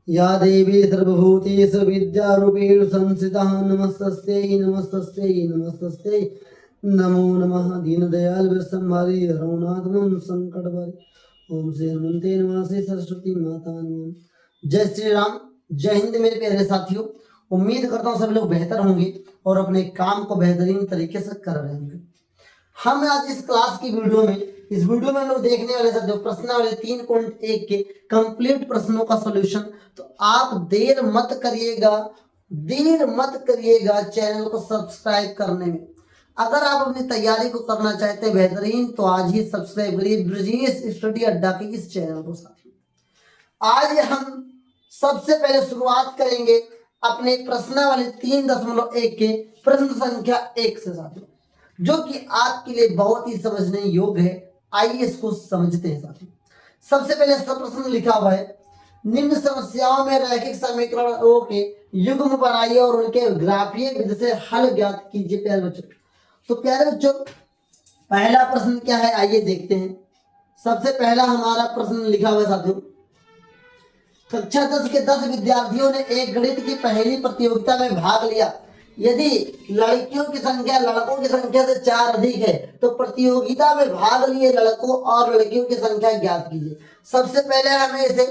या देवी सर्वभूतेषु विद्यारूपेण संस्थिता नमस्तस्यै नमस्तस्यै नमस्तस्यै नमो नमः दीनदयाल विश्वम्भरी हरणात्मं संकटभरी ओम श्री हनुमते नमः श्री सरस्वती माता नमः। जय श्री राम, जय हिंद मेरे प्यारे साथियों। उम्मीद करता हूँ सभी लोग बेहतर होंगे और अपने काम को बेहतरीन तरीके से कर रहे होंगे। हम आज इस क्लास की इस वीडियो में हम लोग देखने वाले साथियों प्रश्नावली 3.1 के कंप्लीट प्रश्नों का सॉल्यूशन। तो आप देर मत करिएगा चैनल को सब्सक्राइब करने में। अगर आप अपनी तैयारी को करना चाहते हैं बेहतरीन तो आज ही सब्सक्राइब करिए ब्रजेश स्टडी अड्डा के इस चैनल को साथियों। आज हम सबसे पहले शुरुआत करेंगे अपने प्रश्नावली 3.1 के प्रश्न संख्या 1 से साथियों, जो कि आपके लिए बहुत ही समझने योग्य है। आइए इसको समझते हैं साथियों। सबसे पहले सब प्रश्न लिखा हुआ है, निम्न समस्याओं में रैखिक समीकरणों के युग्म बनाइए और उनके ग्राफीय विधि से हल ज्ञात कीजिए। प्यारे बच्चों, तो प्यारे बच्चों पहला प्रश्न क्या है आइए देखते हैं। सबसे पहला हमारा प्रश्न लिखा हुआ है साथियों, कक्षा 10 के 10 विद्यार्थियों ने एक गणित की पहली प्रतियोगिता में भाग लिया। यदि लड़कियों की संख्या लड़कों की संख्या से 4 अधिक है तो प्रतियोगिता में भाग लिए लड़कों और लड़कियों की संख्या ज्ञात कीजिए। सबसे पहले हमें इसे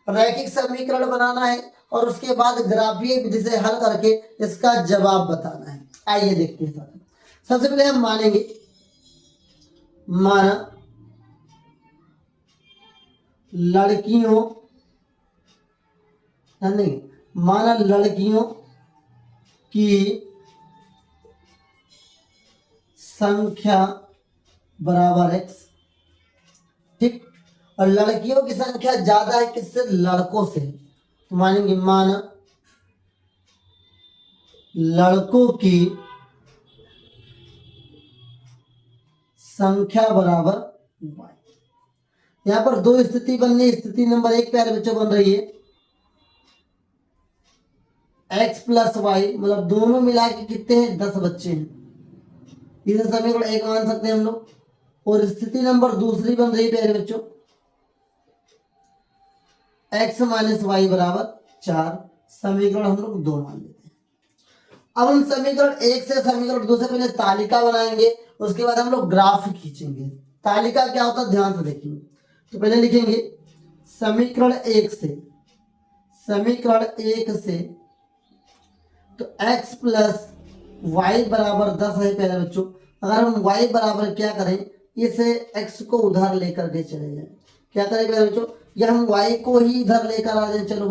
रैखिक समीकरण बनाना है और उसके बाद ग्राफीय विधि से हल करके इसका जवाब बताना है। आइए देखते हैं। सबसे पहले हम मानेंगे, माना लड़कियों की संख्या बराबर x, ठीक, और लड़कियों की संख्या ज्यादा है किससे, लड़कों से। तो मानेंगे माना लड़कों की संख्या बराबर y। यहां पर दो स्थिति बन रही है। स्थिति नंबर 1 प्यारे बच्चों बन रही है x प्लस वाई, मतलब दोनों मिला के कितने हैं, 10 बच्चे हैं। इसे समीकरण 1 मान सकते हैं हम लोग। और स्थिति नंबर दूसरी बन रही है प्यारे बच्चों x माइनस वाई बराबर 4। समीकरण हम लोग 2 मान लेते हैं। अब हम समीकरण 1 से समीकरण 2 से पहले तालिका बनाएंगे, उसके बाद हम लोग ग्राफ खींचेंगे। तालिका क्या होता है ध्यान से देखेंगे। तो पहले लिखेंगे समीकरण 1 से तो x प्लस वाई बराबर 10 है प्यारे बच्चों। अगर हम y बराबर क्या करें, इसे x को उधर लेकर के चले जाए। क्या करें प्यारे बच्चों, या हम y को ही इधर लेकर आ जाए। चलो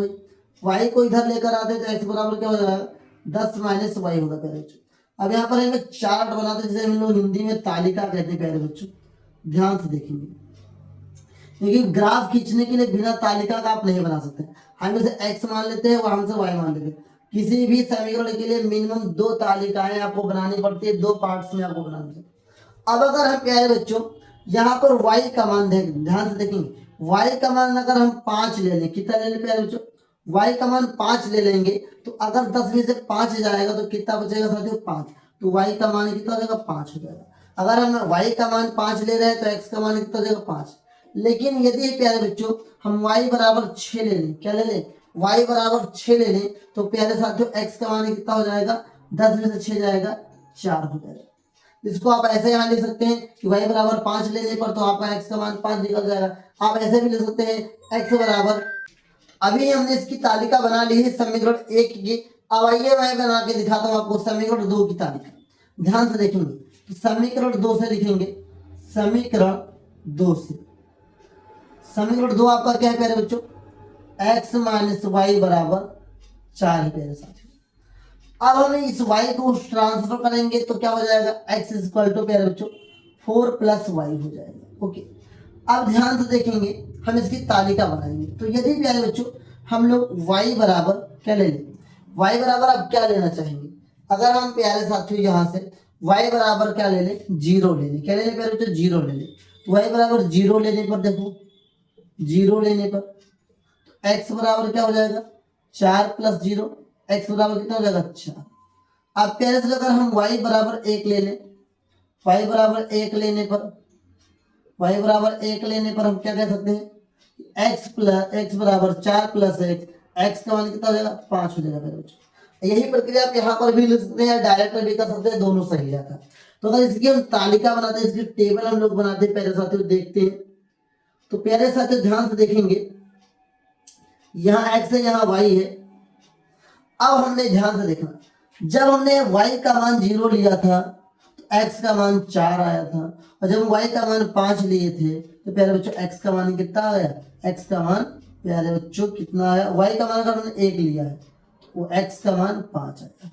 भाई y को इधर लेकर आते तो x बराबर क्या हो जाएगा, 10 माइनस वाई होगा प्यारे बच्चों। अब यहाँ पर हमें चार्ट बनाते जिसे हम लोग हिंदी में तालिका कहते हैं प्यारे बच्चों। ध्यान से देखेंगे, क्योंकि ग्राफ खींचने के लिए बिना तालिका का आप नहीं बना सकते। हम इसे x मान लेते हैं, वहां से y मान लेते हैं। किसी भी समीकरण के लिए मिनिमम 2 तालिकाएं आपको बनानी पड़ती है, 2 पार्ट्स में आपको बनानी पड़ती है। अब अगर हम प्यारे बच्चों यहाँ पर y का मान ध्यान से देखेंगे, y का मान अगर हम 5 ले लें, कितना ले लें प्यारे बच्चों, y का मान 5 ले लेंगे तो अगर 10 में से 5 जाएगा तो कितना बचेगा साथियों, 5। तो y का मान कितना हो जाएगा, 5 हो जाएगा। अगर हम y का मान 5 ले रहे हैं तो x का मान कितना हो जाएगा, 5। लेकिन यदि प्यारे बच्चों हम y बराबर 6 ले लें, क्या ले लें, y बराबर 6 ले लें तो प्यारे साथियों x का मान कितना हो जाएगा, 10 में से 6 जाएगा, 4 हो जाएगा। इसको आप ऐसे यहाँ लिख सकते हैं कि y बराबर 5 लेने पर तो आपका x का मान 5 निकल जाएगा। आप ऐसे भी लिख सकते हैं x बराबर, अभी हमने इसकी तालिका बना ली है समीकरण 1 की। अब आइए मैं बना के दिखाता हूँ आपको समीकरण 2 की तालिका। ध्यान से देखेंगे तो समीकरण 2 से लिखेंगे, समीकरण 2 आपका क्या है प्यारे बच्चों, x माइनस वाई बराबर 4 है प्यारे साथियों। अब हम इस y को ट्रांसफर करेंगे तो क्या हो जाएगा, x इक्वल टू प्यारे बच्चों 4 प्लस वाई हो जाएगा। ओके, अब ध्यान से देखेंगे हम इसकी तालिका बनाएंगे। तो यदि प्यारे बच्चों हम लोग y बराबर क्या ले लें, y बराबर आप क्या लेना चाहेंगे, अगर हम प्यारे साथियों यहाँ से y बराबर क्या ले लें, 0 ले लें। क्या ले लें प्यारे बच्चों, 0 ले लें। तो y बराबर 0 लेने पर देखो, 0 लेने पर x बराबर क्या हो जाएगा, 4 प्लस 0, x बराबर कितना हो जाएगा, 4। अब प्यारे से अगर हम y बराबर 1 ले लें, y बराबर 1 लेने पर हम क्या कह सकते हैं, x बराबर 4 प्लस x एक्स का मान कितना हो जाएगा 5 हो जाएगा प्यारे बच्चों। यही प्रक्रिया आप यहाँ पर भी लिख सकते हैं, डायरेक्ट भी कर सकते हैं, दोनों सही जाता है। तो अगर इसकी हम तालिका बनाते हैं, इसकी टेबल हम लोग बनाते हैं प्यारे साथियों, देखते हैं। तो प्यारे साथियों ध्यान से देखेंगे, यहाँ एक्स है यहाँ वाई है। अब हमने ध्यान से देखना, जब हमने y का मान 0 लिया था तो x का मान 4 आया था, और जब हम y का मान 5 लिए थे तो प्यारे बच्चों x का मान कितना आया, x का मान प्यारे बच्चों कितना आया, y का मान अगर हमने 1 लिया है वो x का मान 5 आया।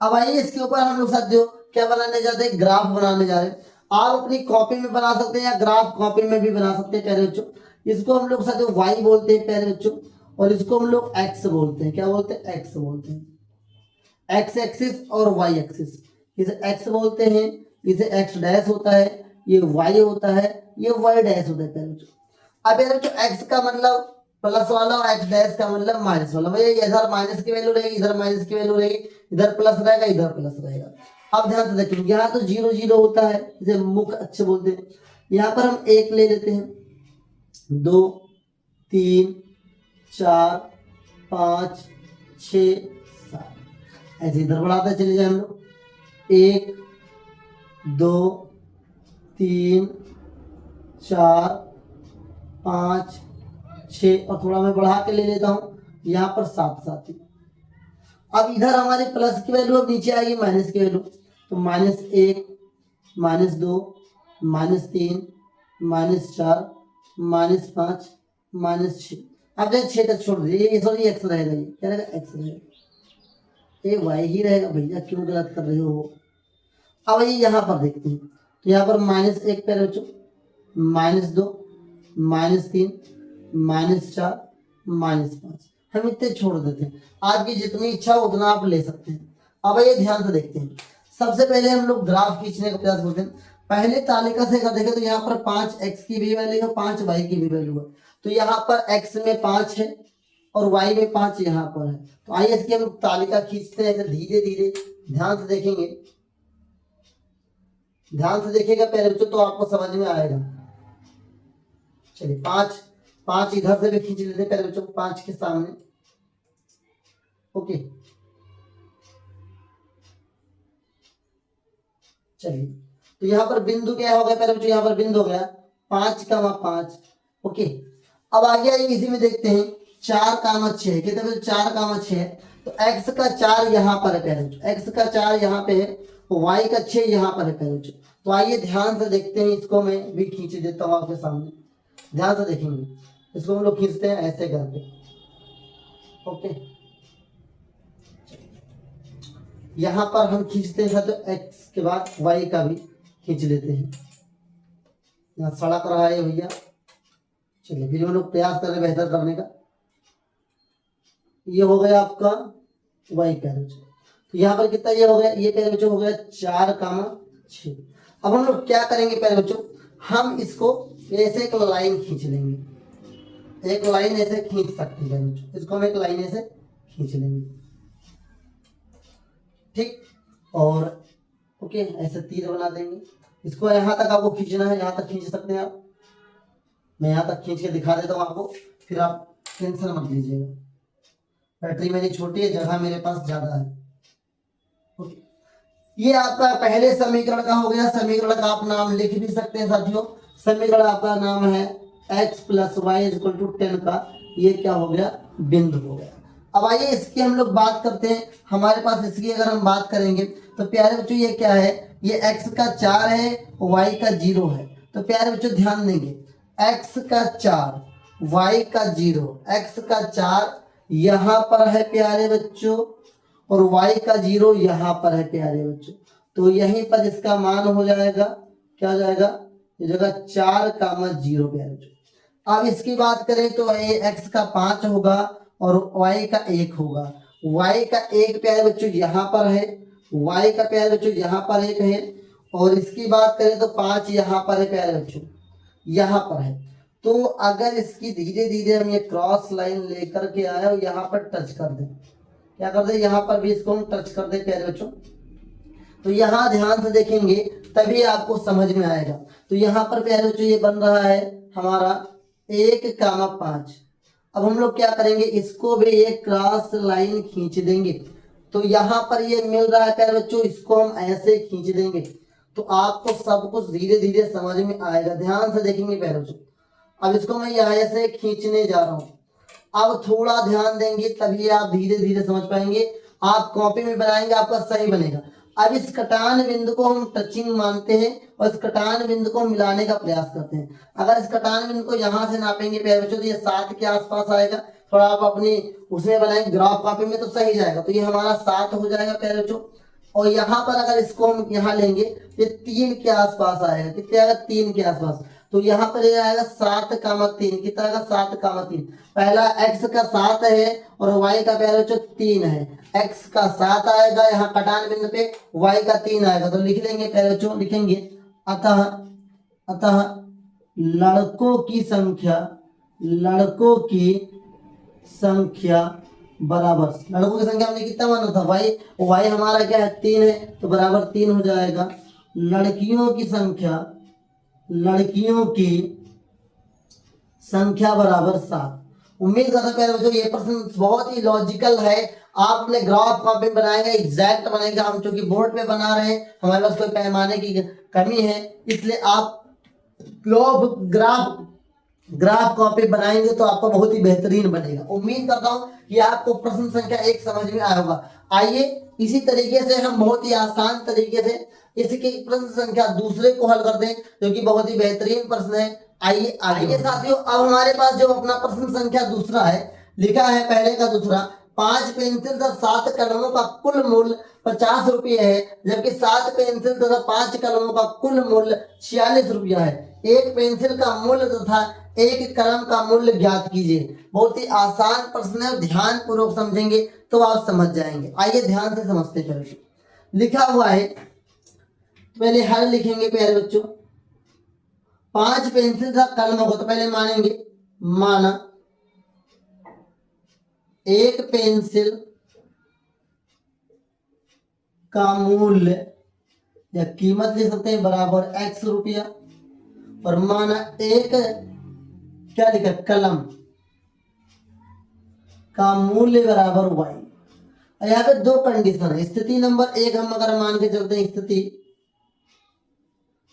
अब आइए इसके ऊपर हम लोग साथियों क्या बनाने जाते हैं, ग्राफ बनाने जा रहे हैं। आप अपनी कॉपी में बना सकते हैं या ग्राफ कॉपी में भी बना सकते हैं प्यारे बच्चों। इसको हम लोग साथियों y बोलते हैं प्यारे बच्चों, और इसको हम लोग x बोलते हैं, क्या बोलते हैं, x बोलते हैं। x एक्सिस और y एक्सिस, इसे x बोलते हैं, इसे x डैश होता है, ये y होता है, ये y डैश होता है प्यारे बच्चों। अब यार जो x का मतलब प्लस वाला और x डैश का मतलब माइनस वाला, भाई इधर माइनस की वैल्यू रहेगी, इधर माइनस की वैल्यू रहेगी, इधर प्लस रहेगा, इधर प्लस रहेगा। अब ध्यान से देखिए, यहाँ तो 0 0 होता है, इसे मुख्य अच्छे बोलते हैं। यहाँ पर हम 1 ले लेते हैं, 2 3 4 5 6 7, ऐसे इधर बढ़ाते चले जाए हम लोग, 1 2 3 4 5 6, और थोड़ा मैं बढ़ा के ले लेता हूँ, यहाँ पर 7 साथी। अब इधर हमारे प्लस की वैल्यू अब नीचे आएगी माइनस की वैल्यू, तो -1 -2 -3 -4 -5 -6। अब जैसे 6 तक छोड़ दीजिए, ये सॉरी एक्स रहेगा, ये क्या रहेगा, एक्स रहेगा, ये वाई ही रहेगा, भैया क्यों गलत कर रहे हो। अब ये यहाँ पर देखते हैं, तो यहाँ पर -1 प्यारे बच्चों, -2 -3 -4 -5, हम इतने छोड़ देते हैं। आपकी जितनी इच्छा हो उतना आप ले सकते हैं। अब ये ध्यान से देखते हैं, सबसे पहले हम लोग ग्राफ खींचने का प्रयास करते हैं। पहले तालिका से अगर देखें तो यहाँ पर 5x की भी वैल्यू है, 5y की भी वैल्यू है, तो यहाँ पर x में 5 है और y में 5 यहाँ पर है। तो आइए इसकी हम तालिका खींचते हैं, ऐसे धीरे धीरे ध्यान से देखेंगे, ध्यान से देखिएगा पहले बच्चों तो आपको समझ में आएगा। चलिए 5 इधर से भी खींच लेते हैं पहले बच्चों, 5 के सामने, ओके। चलिए तो यहाँ पर बिंदु क्या हो गया पहले बच्चों, यहाँ पर बिंदु हो गया 5, ओके। अब आगे आइए इसी में देखते हैं 4, 6, कितने बच्चों 4, 6, तो x का 4 यहाँ पर है पहले बच्चों, x का 4 यहाँ पे है, तो y का 6 यहाँ पर है पहले बच्चों। तो आइए ध्यान से देखते हैं, इसको मैं भी खींच देता हूँ आपके सामने, ध्यान से देखेंगे, इसको हम लोग खींचते हैं ऐसे करके, ओके। यहाँ पर हम खींचते हैं तो x के बाद y का भी खींच लेते हैं, यहाँ सड़क रहा है भैया। चलिए फिर हम लोग प्रयास करें बेहतर करने का। ये हो गया आपका y प्यारे बच्चों, तो यहाँ पर कितना ये हो गया, ये प्यारे बच्चों हो गया 4, 6। अब हम लोग क्या करेंगे प्यारे बच्चों, हम इसको ऐसे एक लाइन खींच लेंगे, एक लाइन ऐसे खींच सकते हैं बच्चों, इसको हम एक लाइन ऐसे खींच लेंगे, ठीक। और ओके ऐसे तीर बना देंगे, इसको यहाँ तक आपको खींचना है, यहाँ तक खींच सकते हैं आप, मैं यहाँ तक खींच के दिखा देता हूँ आपको, फिर आप टेंशन मत लीजिएगा, बैटरी मेरी छोटी है, जगह मेरे पास ज्यादा है, ओके। ये आपका पहले समीकरण का हो गया, समीकरण का आप नाम लिख भी सकते हैं साथियों, समीकरण आपका नाम है x + y = 10 का, ये क्या हो गया, बिंदु हो गया। अब आइए इसकी हम लोग बात करते हैं, हमारे पास इसकी अगर हम बात करेंगे तो प्यारे बच्चों ये क्या है, ये x का 4 है, y का 0 है। तो प्यारे बच्चों ध्यान देंगे, x का 4 y का 0, x का 4 यहाँ पर है प्यारे बच्चों और y का 0 यहाँ पर है प्यारे बच्चों, तो यहीं पर इसका मान हो जाएगा, क्या हो जाएगा, ये जगह 4, 0 प्यारे बच्चों। अब इसकी बात करें तो ये x का 5 होगा और y का 1 होगा, y का 1 प्यारे बच्चों यहाँ पर है, y का प्यारे बच्चों यहाँ पर 1 है, और इसकी बात करें तो 5 यहाँ पर है प्यारे बच्चों, यहाँ पर है। तो अगर इसकी धीरे धीरे हम ये क्रॉस लाइन लेकर के आए और यहाँ पर टच कर दें, क्या कर दे, यहाँ पर भी इसको हम टच कर दे प्यारे बच्चों, तो यहाँ ध्यान से देखेंगे तभी आपको समझ में आएगा। तो यहाँ पर प्यारे बच्चों ये बन रहा है हमारा 1, 5, अब हम लोग क्या करेंगे, इसको भी एक क्रॉस लाइन खींच देंगे। तो यहाँ पर ये मिल रहा है प्यारे बच्चों, इसको हम ऐसे खींच देंगे तो आपको सब कुछ धीरे धीरे समझ में आएगा। ध्यान से देखेंगे प्यारे बच्चों। अब इसको मैं यहाँ से खींचने जा रहा हूँ। अब थोड़ा ध्यान देंगे तभी आप धीरे धीरे समझ पाएंगे। आप कॉपी में बनाएंगे आपका सही बनेगा। अब इस कटान बिंदु को हम टचिंग मानते हैं और इस कटान बिंदु को मिलाने का प्रयास करते हैं। अगर इस कटान बिंदु को यहाँ से नापेंगे प्यारे बच्चों तो ये 7 के आसपास आएगा। थोड़ा आप अपनी उसमें बनाएंगे ग्राफ कॉपी में तो सही जाएगा। तो ये हमारा 7 हो जाएगा प्यारे बच्चों। और यहाँ पर अगर इसको हम यहाँ लेंगे ये 3 के आसपास आएगा। कितने आएगा, 3 के आसपास। तो यहाँ पर ये आएगा 7,3। कितना आएगा, 7,3। पहला x का 7 है और y का प्यारे बच्चों 3 है। x का 7 आएगा यहाँ कटान बिंदु पे, y का 3 आएगा। तो लिख लेंगे प्यारे बच्चों, लिखेंगे अतः लड़कों की संख्या बराबर, लड़कों की संख्या हमने कितना माना था, y हमारा क्या है 3 है तो बराबर 3 हो जाएगा। लड़कियों की संख्या बराबर 7। उम्मीद करता प्यारे बच्चों ये प्रश्न बहुत ही लॉजिकल है। आप अपने ग्राफ कॉपी बनाएंगे, एग्जैक्ट बनेगा। हम चूंकि बोर्ड पे बना रहे हैं, हमारे पास कोई पैमाने की कमी है, इसलिए आप ग्राफ कॉपी बनाएंगे तो आपका बहुत ही बेहतरीन बनेगा। उम्मीद करता हूं कि आपको प्रश्न संख्या 1 समझ में आया होगा। आइए इसी तरीके से हम बहुत ही आसान तरीके से इसके प्रश्न संख्या दूसरे को हल करते हैं, जो कि बहुत ही बेहतरीन प्रश्न है। आइए साथियों, अब हमारे पास जो अपना प्रश्न संख्या दूसरा है, लिखा है पहले का दूसरा, 5 पेंसिल तथा 7 कलमों का कुल मूल्य 50 रुपये है, जबकि 7 पेंसिल तथा 5 कलमों का कुल मूल्य 46 रुपया है। एक पेंसिल का मूल्य तथा एक कलम का मूल्य ज्ञात कीजिए। बहुत ही आसान प्रश्न है, ध्यान पूर्वक समझेंगे तो आप समझ जाएंगे। आइए ध्यान से समझते चलिए। लिखा हुआ है, पहले हल लिखेंगे प्यारे बच्चों। 5 पेंसिल तथा कलम होगा तो पहले मानेंगे, माना एक पेंसिल का मूल्य या कीमत ले सकते हैं बराबर x रुपया, और माना एक क्या लिखा, कलम का मूल्य बराबर y। यहाँ पे दो कंडीशन है। स्थिति नंबर 1 हम अगर मान के चलते हैं, स्थिति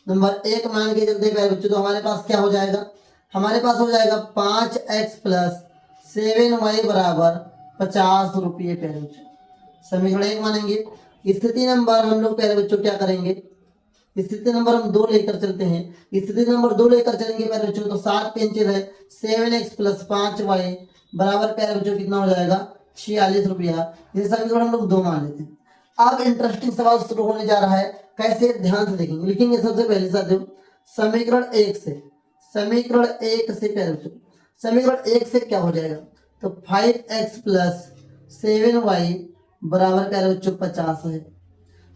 नंबर 1 मान के चलते हैं बच्चों, तो हमारे पास क्या हो जाएगा, हमारे पास हो जाएगा 5x प्लस 7y बराबर 50 रुपये प्यारे बच्चों। समीकरण 1 मानेंगे। स्थिति नंबर हम लोग प्यारे बच्चों क्या करेंगे, स्थिति नंबर हम 2 लेकर चलते हैं। स्थिति नंबर 2 लेकर चलेंगे प्यारे बच्चों, तो 7 पेंसिल है, 7x प्लस 5y बराबर प्यारे बच्चों कितना हो जाएगा, 46 रुपया। ये समीकरण हम लोग 2 मान लेते हैं। अब इंटरेस्टिंग सवाल शुरू होने जा रहा है, कैसे, ध्यान से देखेंगे। लिखेंगे सबसे पहले साथियों समीकरण 1 से, समीकरण 1 से प्यारे बच्चों, समीकरण 1 से क्या हो जाएगा, तो 5x प्लस 7y बराबर प्यारे बच्चों 50 है।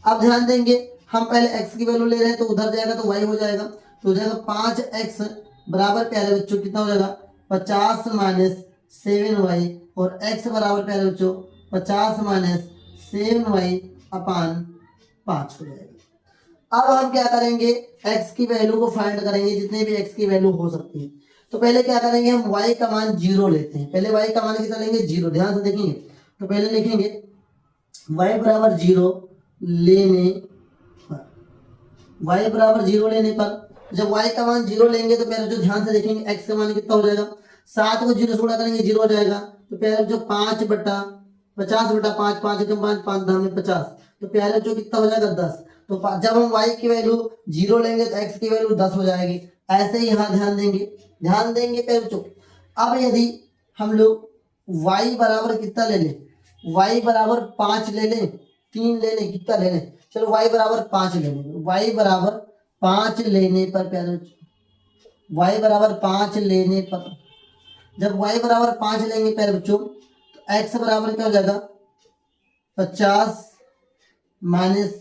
अब ध्यान देंगे, हम पहले x की वैल्यू ले रहे हैं तो उधर जाएगा तो y हो जाएगा, तो हो जाएगा 5x बराबर प्यारे बच्चों कितना हो जाएगा 50 माइनस 7y, और x बराबर प्यारे बच्चों 50 माइनस 7y अपान 5 हो जाएगा। अब हम क्या करेंगे, x की वैल्यू को फाइंड करेंगे, जितने भी x की वैल्यू हो सकती है। तो पहले क्या करेंगे, हम y का मान 0 लेते हैं। पहले y का मान कितना लेंगे, 0। ध्यान से देखेंगे, तो पहले लिखेंगे y बराबर 0 लेने पर, y बराबर 0 लेने पर जब y का मान 0 लेंगे तो पहले जो ध्यान से देखेंगे x का मान कितना हो जाएगा, 7 को 0 से गुणा करेंगे 0 हो जाएगा। तो पहले जो 5 बटा 50 बटा 5, 5 एकम 5, 5 दाम में 50, तो पहले जो कितना हो जाएगा 10। तो जब हम y की वैल्यू 0 लेंगे तो x की वैल्यू 10 हो जाएगी। ऐसे ही यहाँ ध्यान देंगे पहले बच्चों। अब यदि हम लोग y बराबर कितना ले लें, y बराबर 5 ले लें, 3 ले लें, कितना ले लें, चलो y बराबर 5 ले लें। y बराबर 5 लेने पर प्यारे बच्चों, y बराबर 5 लेने पर, जब y बराबर 5 लेंगे प्यारे बच्चों तो x बराबर क्या हो जाएगा 50 माइनस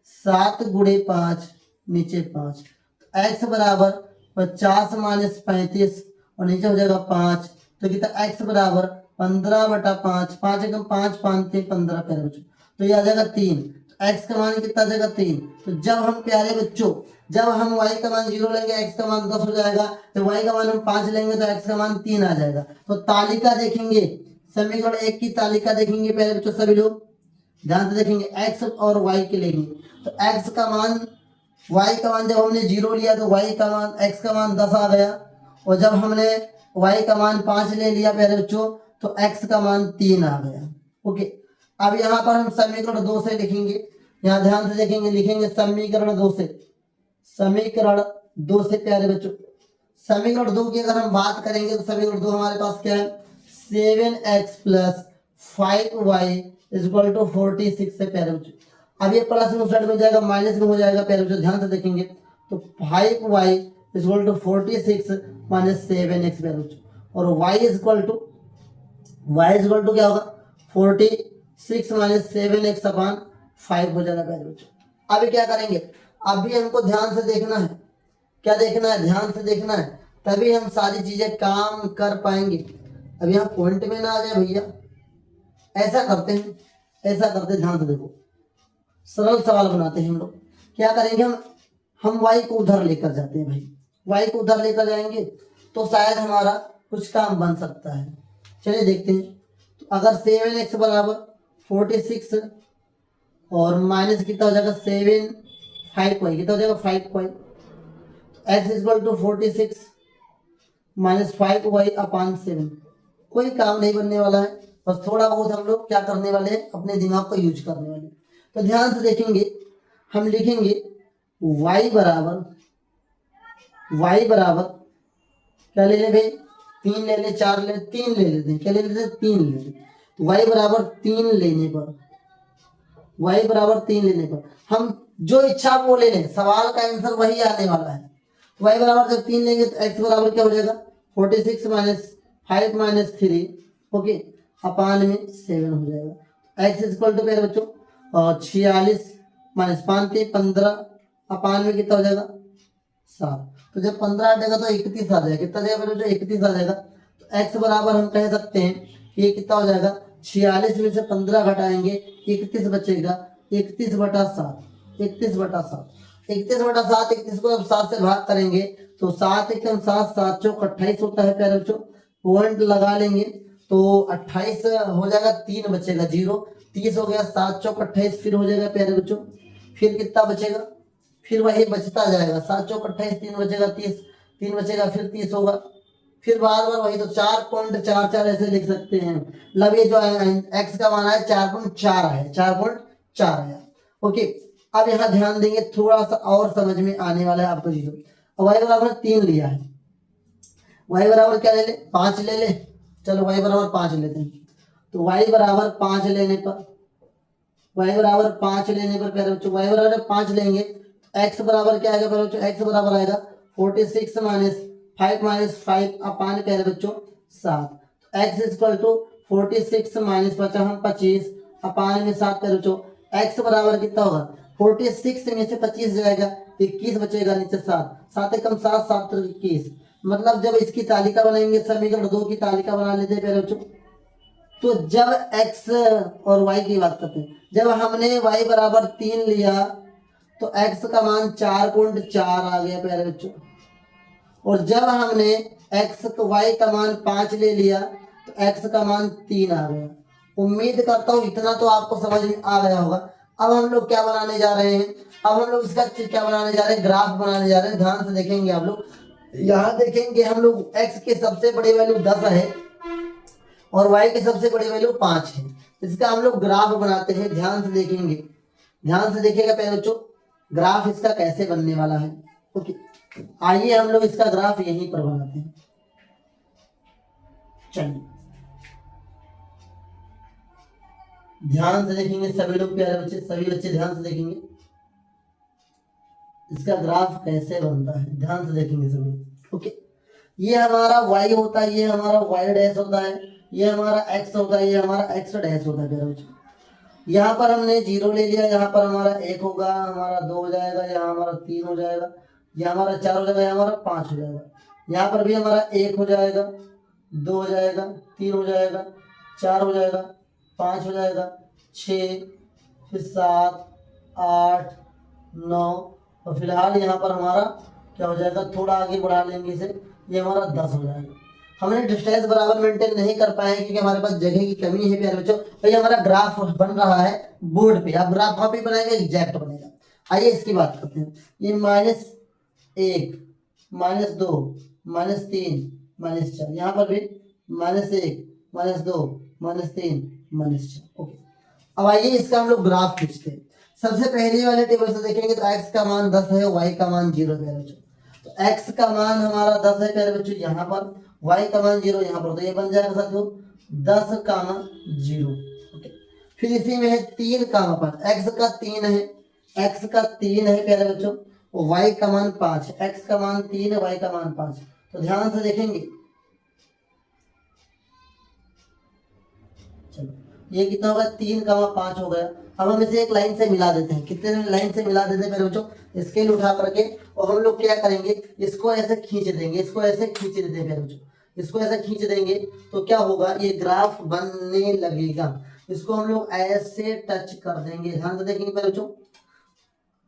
7 गुणे 5 नीचे 5, तो x बराबर 50 माइनस 35 और नीचे हो जाएगा 5, तो कितना x बराबर 15 बटा 5, 5 एकम 5, 5 थे 15 प्यारे बच्चों, तो ये आ जाएगा 3। x का मान कितना आ जाएगा 3। तो जब हम प्यारे बच्चों जब हम y का मान 0 लेंगे x का मान 10 हो जाएगा, तो y का मान हम 5 लेंगे तो x का मान 3 आ जाएगा। तो तालिका देखेंगे, समीकरण 1 की तालिका देखेंगे पहले बच्चों सभी लोग ध्यान से देखेंगे, x और y के लेंगे। तो x का मान y का मान जब हमने 0 लिया तो y का मान x का मान 10 आ गया, और जब हमने y का मान 5 ले लिया पहले बच्चों तो x का मान 3 आ गया। ओके, अब यहाँ पर हम समीकरण 2 से लिखेंगे, यहाँ ध्यान से देखेंगे, लिखेंगे समीकरण 2 से, समीकरण 2 से प्यारे बच्चों, समीकरण 2 की अगर हम बात करेंगे तो समीकरण 2 हमारे पास क्या है, 7x plus 5y equal to 46 से प्यारे बच्चों। अब ये प्लस में साइड में जाएगा माइनस में हो जाएगा प्यारे बच्चों, ध्यान से देखेंगे तो 5y equal to 46 minus 7x प्यारे बच्चों, और y इक्वल टू क्या होगा 46 माइनस 7x अपान 5 हो जाएगा प्यारे बच्चों। अभी क्या करेंगे, अभी हमको ध्यान से देखना है, क्या देखना है, ध्यान से देखना है, तभी हम सारी चीजें काम कर पाएंगे। अब यहाँ पॉइंट में ना आ जाए भैया, ऐसा करते हैं, ऐसा करते हैं, ध्यान से देखो, सरल सवाल बनाते हैं हम लोग। क्या करेंगे, हम y को उधर लेकर जाते हैं भाई, y को उधर लेकर जाएंगे तो शायद हमारा कुछ काम बन सकता है। चलिए देखते हैं, तो अगर 7x बराबर 46 और माइनस कितना हो जाएगा 5y कितना हो जाएगा 5y, x equal to 46 minus 5y अपान 7, कोई काम नहीं बनने वाला है, बस थोड़ा बहुत हम लोग क्या करने वाले हैं, अपने दिमाग को यूज करने वाले। तो ध्यान से देखेंगे, हम लिखेंगे y बराबर क्या ले ले भाई, 3 ले ले, 4 ले, 3 ले लेते हैं, क्या ले लेते हैं 3 ले लेते। तो y बराबर 3 लेने पर, y बराबर 3 लेने पर हम जो इच्छा वो ले लें, सवाल का आंसर वही आने वाला है। y बराबर जब 3 लेंगे तो x बराबर क्या हो जाएगा 46 माइनस 5 माइनस 3 ओके अपान में 7 हो जाएगा। x इक्वल टू मेरे बच्चों 46 माइनस 5 थे 15 अपान में कितना हो जाएगा 7। तो जब 15 हटेगा तो 31 आ जाएगा, कितना जाएगा मेरे बच्चों 31 आ जाएगा। तो x बराबर हम कह सकते हैं कि ये कितना हो जाएगा 46 में से 15 घटाएंगे 31 बचेगा 31 बटा 7, 31 बटा 7, 31 बटा 7, 31 को अब 7 से भाग करेंगे तो 7 एकम 7, 7 चौक 28 होता है प्यारे बच्चों, पॉइंट लगा लेंगे तो 28 हो जाएगा, 3 बचेगा 0, 30 हो गया, 7 चौक 28 फिर हो जाएगा प्यारे बच्चों, फिर कितना बचेगा, फिर वही बचता जाएगा, 7 चौक 28, 3 बचेगा 30, 3 बचेगा फिर 30 होगा, फिर बार बार वही, तो 4.44 ऐसे लिख सकते हैं। मतलब ये जो एक्स का मान है 4.4 है, 4.4 है। ओके, अब यहाँ ध्यान देंगे, थोड़ा सा और समझ में आने वाला है आपको चीजों। वाई बराबर 3 लिया है, वाई बराबर क्या ले ले 5 ले ले, चलो वाई बराबर 5 लेते हैं। तो वाई बराबर 5 लेने पर, वाई बराबर 5 लेने पर प्यारे बच्चों, वाई बराबर 5 लेंगे एक्स बराबर क्या आएगा प्यारे बच्चों, एक्स बराबर आएगा 46 माइनस 5 अपान प्यारे बच्चों 7। एक्स इक्वल टू 46 माइनस 25 अपान में 7 प्यारे बच्चों, एक्स बराबर कितना होगा 46 में से 25 जाएगा 21 बचेगा, नीचे 7, 7 एकम 7, 7 21। मतलब जब इसकी तालिका बनाएंगे, समीकरण 2 की तालिका बना लेते हैं प्यारे बच्चों, तो जब x और y की बात करते हैं, जब हमने y बराबर 3 लिया तो x का मान 4.4 आ गया प्यारे बच्चों, और जब हमने y का मान 5 ले लिया तो x का मान 3 आ गया। उम्मीद करता हूँ इतना तो आपको समझ में आ गया होगा। अब हम लोग क्या बनाने जा रहे हैं, अब हम लोग इसका क्या बनाने जा रहे हैं, ग्राफ बनाने जा रहे हैं। ध्यान से देखेंगे आप लोग, यहाँ देखेंगे हम लोग x के सबसे बड़ी वैल्यू 10 है और y की सबसे बड़ी वैल्यू 5 है, इसका हम लोग ग्राफ बनाते हैं। ध्यान से देखेंगे, ध्यान से देखिएगा पहले बच्चों, ग्राफ इसका कैसे बनने वाला है। ओके, आइए हम लोग इसका ग्राफ यहीं पर बनाते हैं। चलिए ध्यान से देखेंगे सभी लोग, प्यारे बच्चे, सभी बच्चे ध्यान से देखेंगे इसका ग्राफ कैसे बनता है, ध्यान से देखेंगे सभी। ओके, ये हमारा y होता है, ये हमारा y डैश होता है, ये हमारा x होता है, ये हमारा x डैश होता है प्यारे बच्चों। यहाँ पर हमने 0 ले लिया, यहाँ पर हमारा 1 होगा, हमारा 2 हो जाएगा, यहाँ हमारा 3 हो जाएगा, यहाँ हमारा 4 हो जाएगा, यहाँ हमारा 5 हो जाएगा, यहाँ पर भी हमारा 1 हो जाएगा, 2 हो जाएगा, 3 हो जाएगा, 4 हो जाएगा, 5 हो जाएगा, 6, फिर 7, 8, 9, और फिलहाल यहाँ पर हमारा क्या हो जाएगा, थोड़ा आगे बढ़ा लेंगे इसे, ये हमारा 10 हो जाएगा। हमने डिस्टेंस बराबर मेंटेन नहीं कर पाए क्योंकि हमारे पास जगह की कमी है प्यारे बच्चों। तो ये हमारा ग्राफ बन रहा है बोर्ड पे, अब ग्राफ वहां पे बनाएंगे एग्जैक्ट बनेगा। आइए इसकी बात करते हैं। ये -1 -2 -3 -4, यहाँ पर भी -1 -2 -3 -4। ओके, अब आइए इसका हम लोग ग्राफ खींचते हैं। सबसे पहले वाले टेबल से देखेंगे तो x का मान 10 है, y का मान 0 है प्यारे बच्चों। तो x का मान हमारा 10 है प्यारे बच्चों यहाँ पर, y का मान 0 यहाँ पर, तो ये बन जाएगा साथियों 10, 0। ओके, फिर इसी में है 3, 5, x का 3 है, x का 3 है प्यारे बच्चों, और y का मान 5, x का मान 3 है, y का मान 5। तो ध्यान से देखेंगे, चलो ये कितना होगा, 3, 5 हो गया। अब हम इसे एक लाइन से मिला देते हैं। कितने लाइन से मिला देते हैं मेरे बच्चों, स्केल उठा करके, और हम लोग क्या करेंगे, इसको ऐसे खींच देंगे, इसको ऐसे खींच देते हैं मेरे बच्चों, इसको ऐसे खींच देंगे तो क्या होगा, ये ग्राफ बनने लगेगा। इसको हम लोग ऐसे टच कर देंगे, ध्यान से देखेंगे मेरे बच्चों,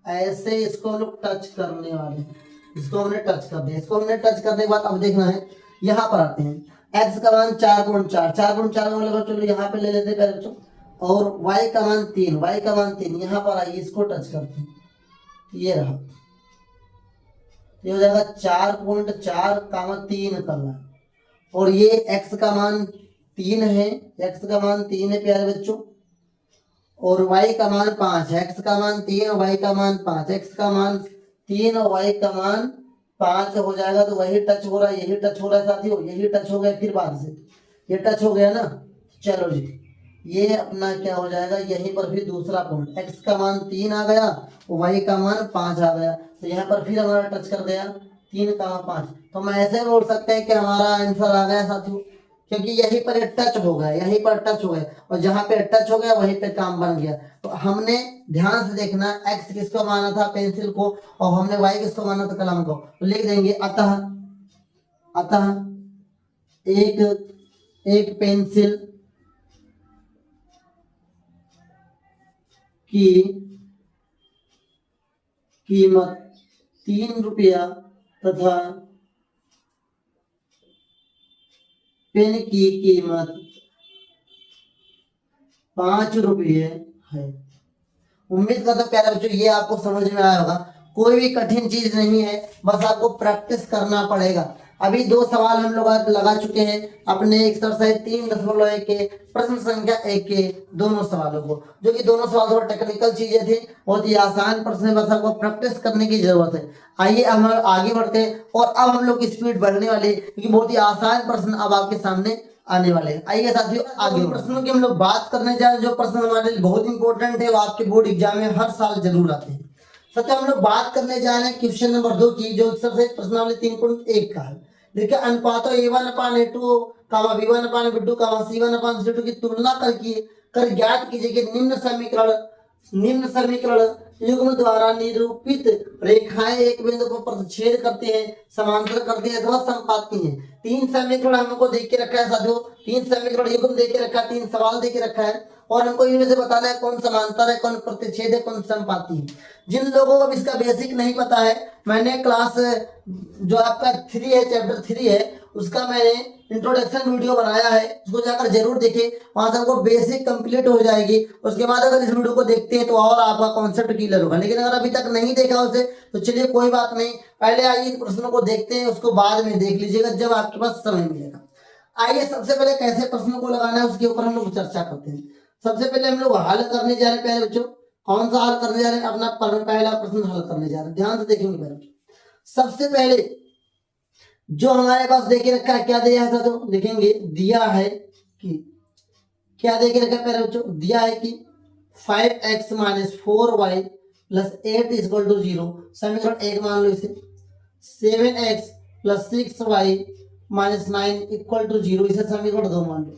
ऐसे इसको हम लोग टच करने वाले हैं। इसको हमने टच कर दिया, इसको हमने टच करने के बाद अब देखना है, यहाँ पर आते हैं। x का मान 4.4, 4.4 का मतलब चलो यहाँ पे ले लेते हैं पहले बच्चों, और y का मान 3, y का मान 3, यहाँ पर आइए इसको टच करते हैं, ये रहा, ये हो जाएगा 4.4, 3 करना। और ये x का मान 3 है, x का मान 3 है प्यारे बच्चों, और y का मान 5 है, x का मान 3 और y का मान 5, x का मान 3 और y का मान 5 हो जाएगा। तो वही टच हो रहा है, यही टच हो रहा है साथियों, यही टच हो गया, फिर बाद से ये टच हो गया ना। चलो जी, ये अपना क्या हो जाएगा, यहीं पर फिर दूसरा पॉइंट, x का मान 3 आ गया और y का मान 5 आ गया, तो यहाँ पर फिर हमारा टच कर गया 3, 5। तो हम ऐसे बोल सकते हैं कि हमारा आंसर आ गया साथियों, क्योंकि यहीं पर टच हो गया, यहीं पर टच हो गया, और जहां पे टच हो गया वहीं पे काम बन गया। तो हमने ध्यान से देखना, x किसको माना था, पेंसिल को, और हमने y किसको माना था, कलम को। तो लिख देंगे अतः, अतः एक पेंसिल की कीमत 3 रुपया तथा पेन की कीमत 5 रुपये है। उम्मीद करता हूं प्यारे बच्चों ये आपको समझ में आया होगा। कोई भी कठिन चीज नहीं है, बस आपको प्रैक्टिस करना पड़ेगा। अभी 2 सवाल हम लोग आज लगा चुके हैं अपने एक्सरसाइज 3.1 के प्रश्न संख्या 1 के दोनों सवालों को, जो कि दोनों सवाल थोड़ा टेक्निकल चीजें थी, बहुत ही आसान प्रश्न है, बस आपको प्रैक्टिस करने की जरूरत है। आइए हम आगे बढ़ते हैं, और अब हम लोग की स्पीड बढ़ने वाली है क्योंकि बहुत ही आसान प्रश्न अब आपके सामने आने वाले हैं। आइए साथियों आगे प्रश्नों की हम लोग बात करने जा रहे हैं, जो प्रश्न हमारे लिए बहुत इंपॉर्टेंट है, वो आपके बोर्ड एग्जाम में हर साल जरूर आते हैं। सत्य हम लोग बात करने जा रहे हैं क्वेश्चन नंबर 2 की, जो एक्सरसाइज प्रश्नावली 3.1 का है। देखिए, अनुपातों a1/a2, b1/b2, c1/c2 की तुलना कर ज्ञात कीजिए कि निम्न समीकरण युग्म द्वारा निरूपित रेखाएं एक बिंदु पर प्रतिच्छेद करती हैं, समांतर करती हैं अथवा समपाती हैं। 3 समीकरण हमको देख के रखा है साथियों, 3 समीकरण युग्म दे के रखा है, 3 सवाल दे के रखा है, और हमको इनमें से बताना है कौन समांतर है, कौन प्रतिच्छेद है, कौन समपाती है। जिन लोगों को इसका बेसिक नहीं पता है, मैंने क्लास जो आपका 3 है, चैप्टर 3 है, उसका मैंने इंट्रोडक्शन वीडियो बनाया है, उसको जाकर जरूर देखें, वहां से आपको बेसिक कंप्लीट हो जाएगी। उसके बाद अगर इस वीडियो को देखते हैं तो और आपका कॉन्सेप्ट क्लियर होगा, लेकिन अगर अभी तक नहीं देखा उसे तो चलिए कोई बात नहीं, पहले आइए इन प्रश्नों को देखते हैं, उसको बाद में देख लीजिएगा जब आपके पास समय मिलेगा। आइए सबसे पहले कैसे प्रश्नों को लगाना है उसके ऊपर हम लोग चर्चा करते हैं। सबसे पहले हम लोग हल करने जा रहे हैं प्यारे बच्चों। कौन सा हल करने जा रहे हैं, अपना पहला प्रश्न हल करने जा रहे हैं, ध्यान से देखेंगे प्यारे बच्चों। सबसे पहले जो हमारे पास देखे रखा है, क्या दिया है तो देखेंगे, दिया है कि क्या देखे रखा है प्यारे बच्चों, दिया है कि 5x - 4y + 8 = 0। समीकरण 1 मान लो इसे। 7x + 6y - 9 = 0, इसे समीकरण 2 मान लो।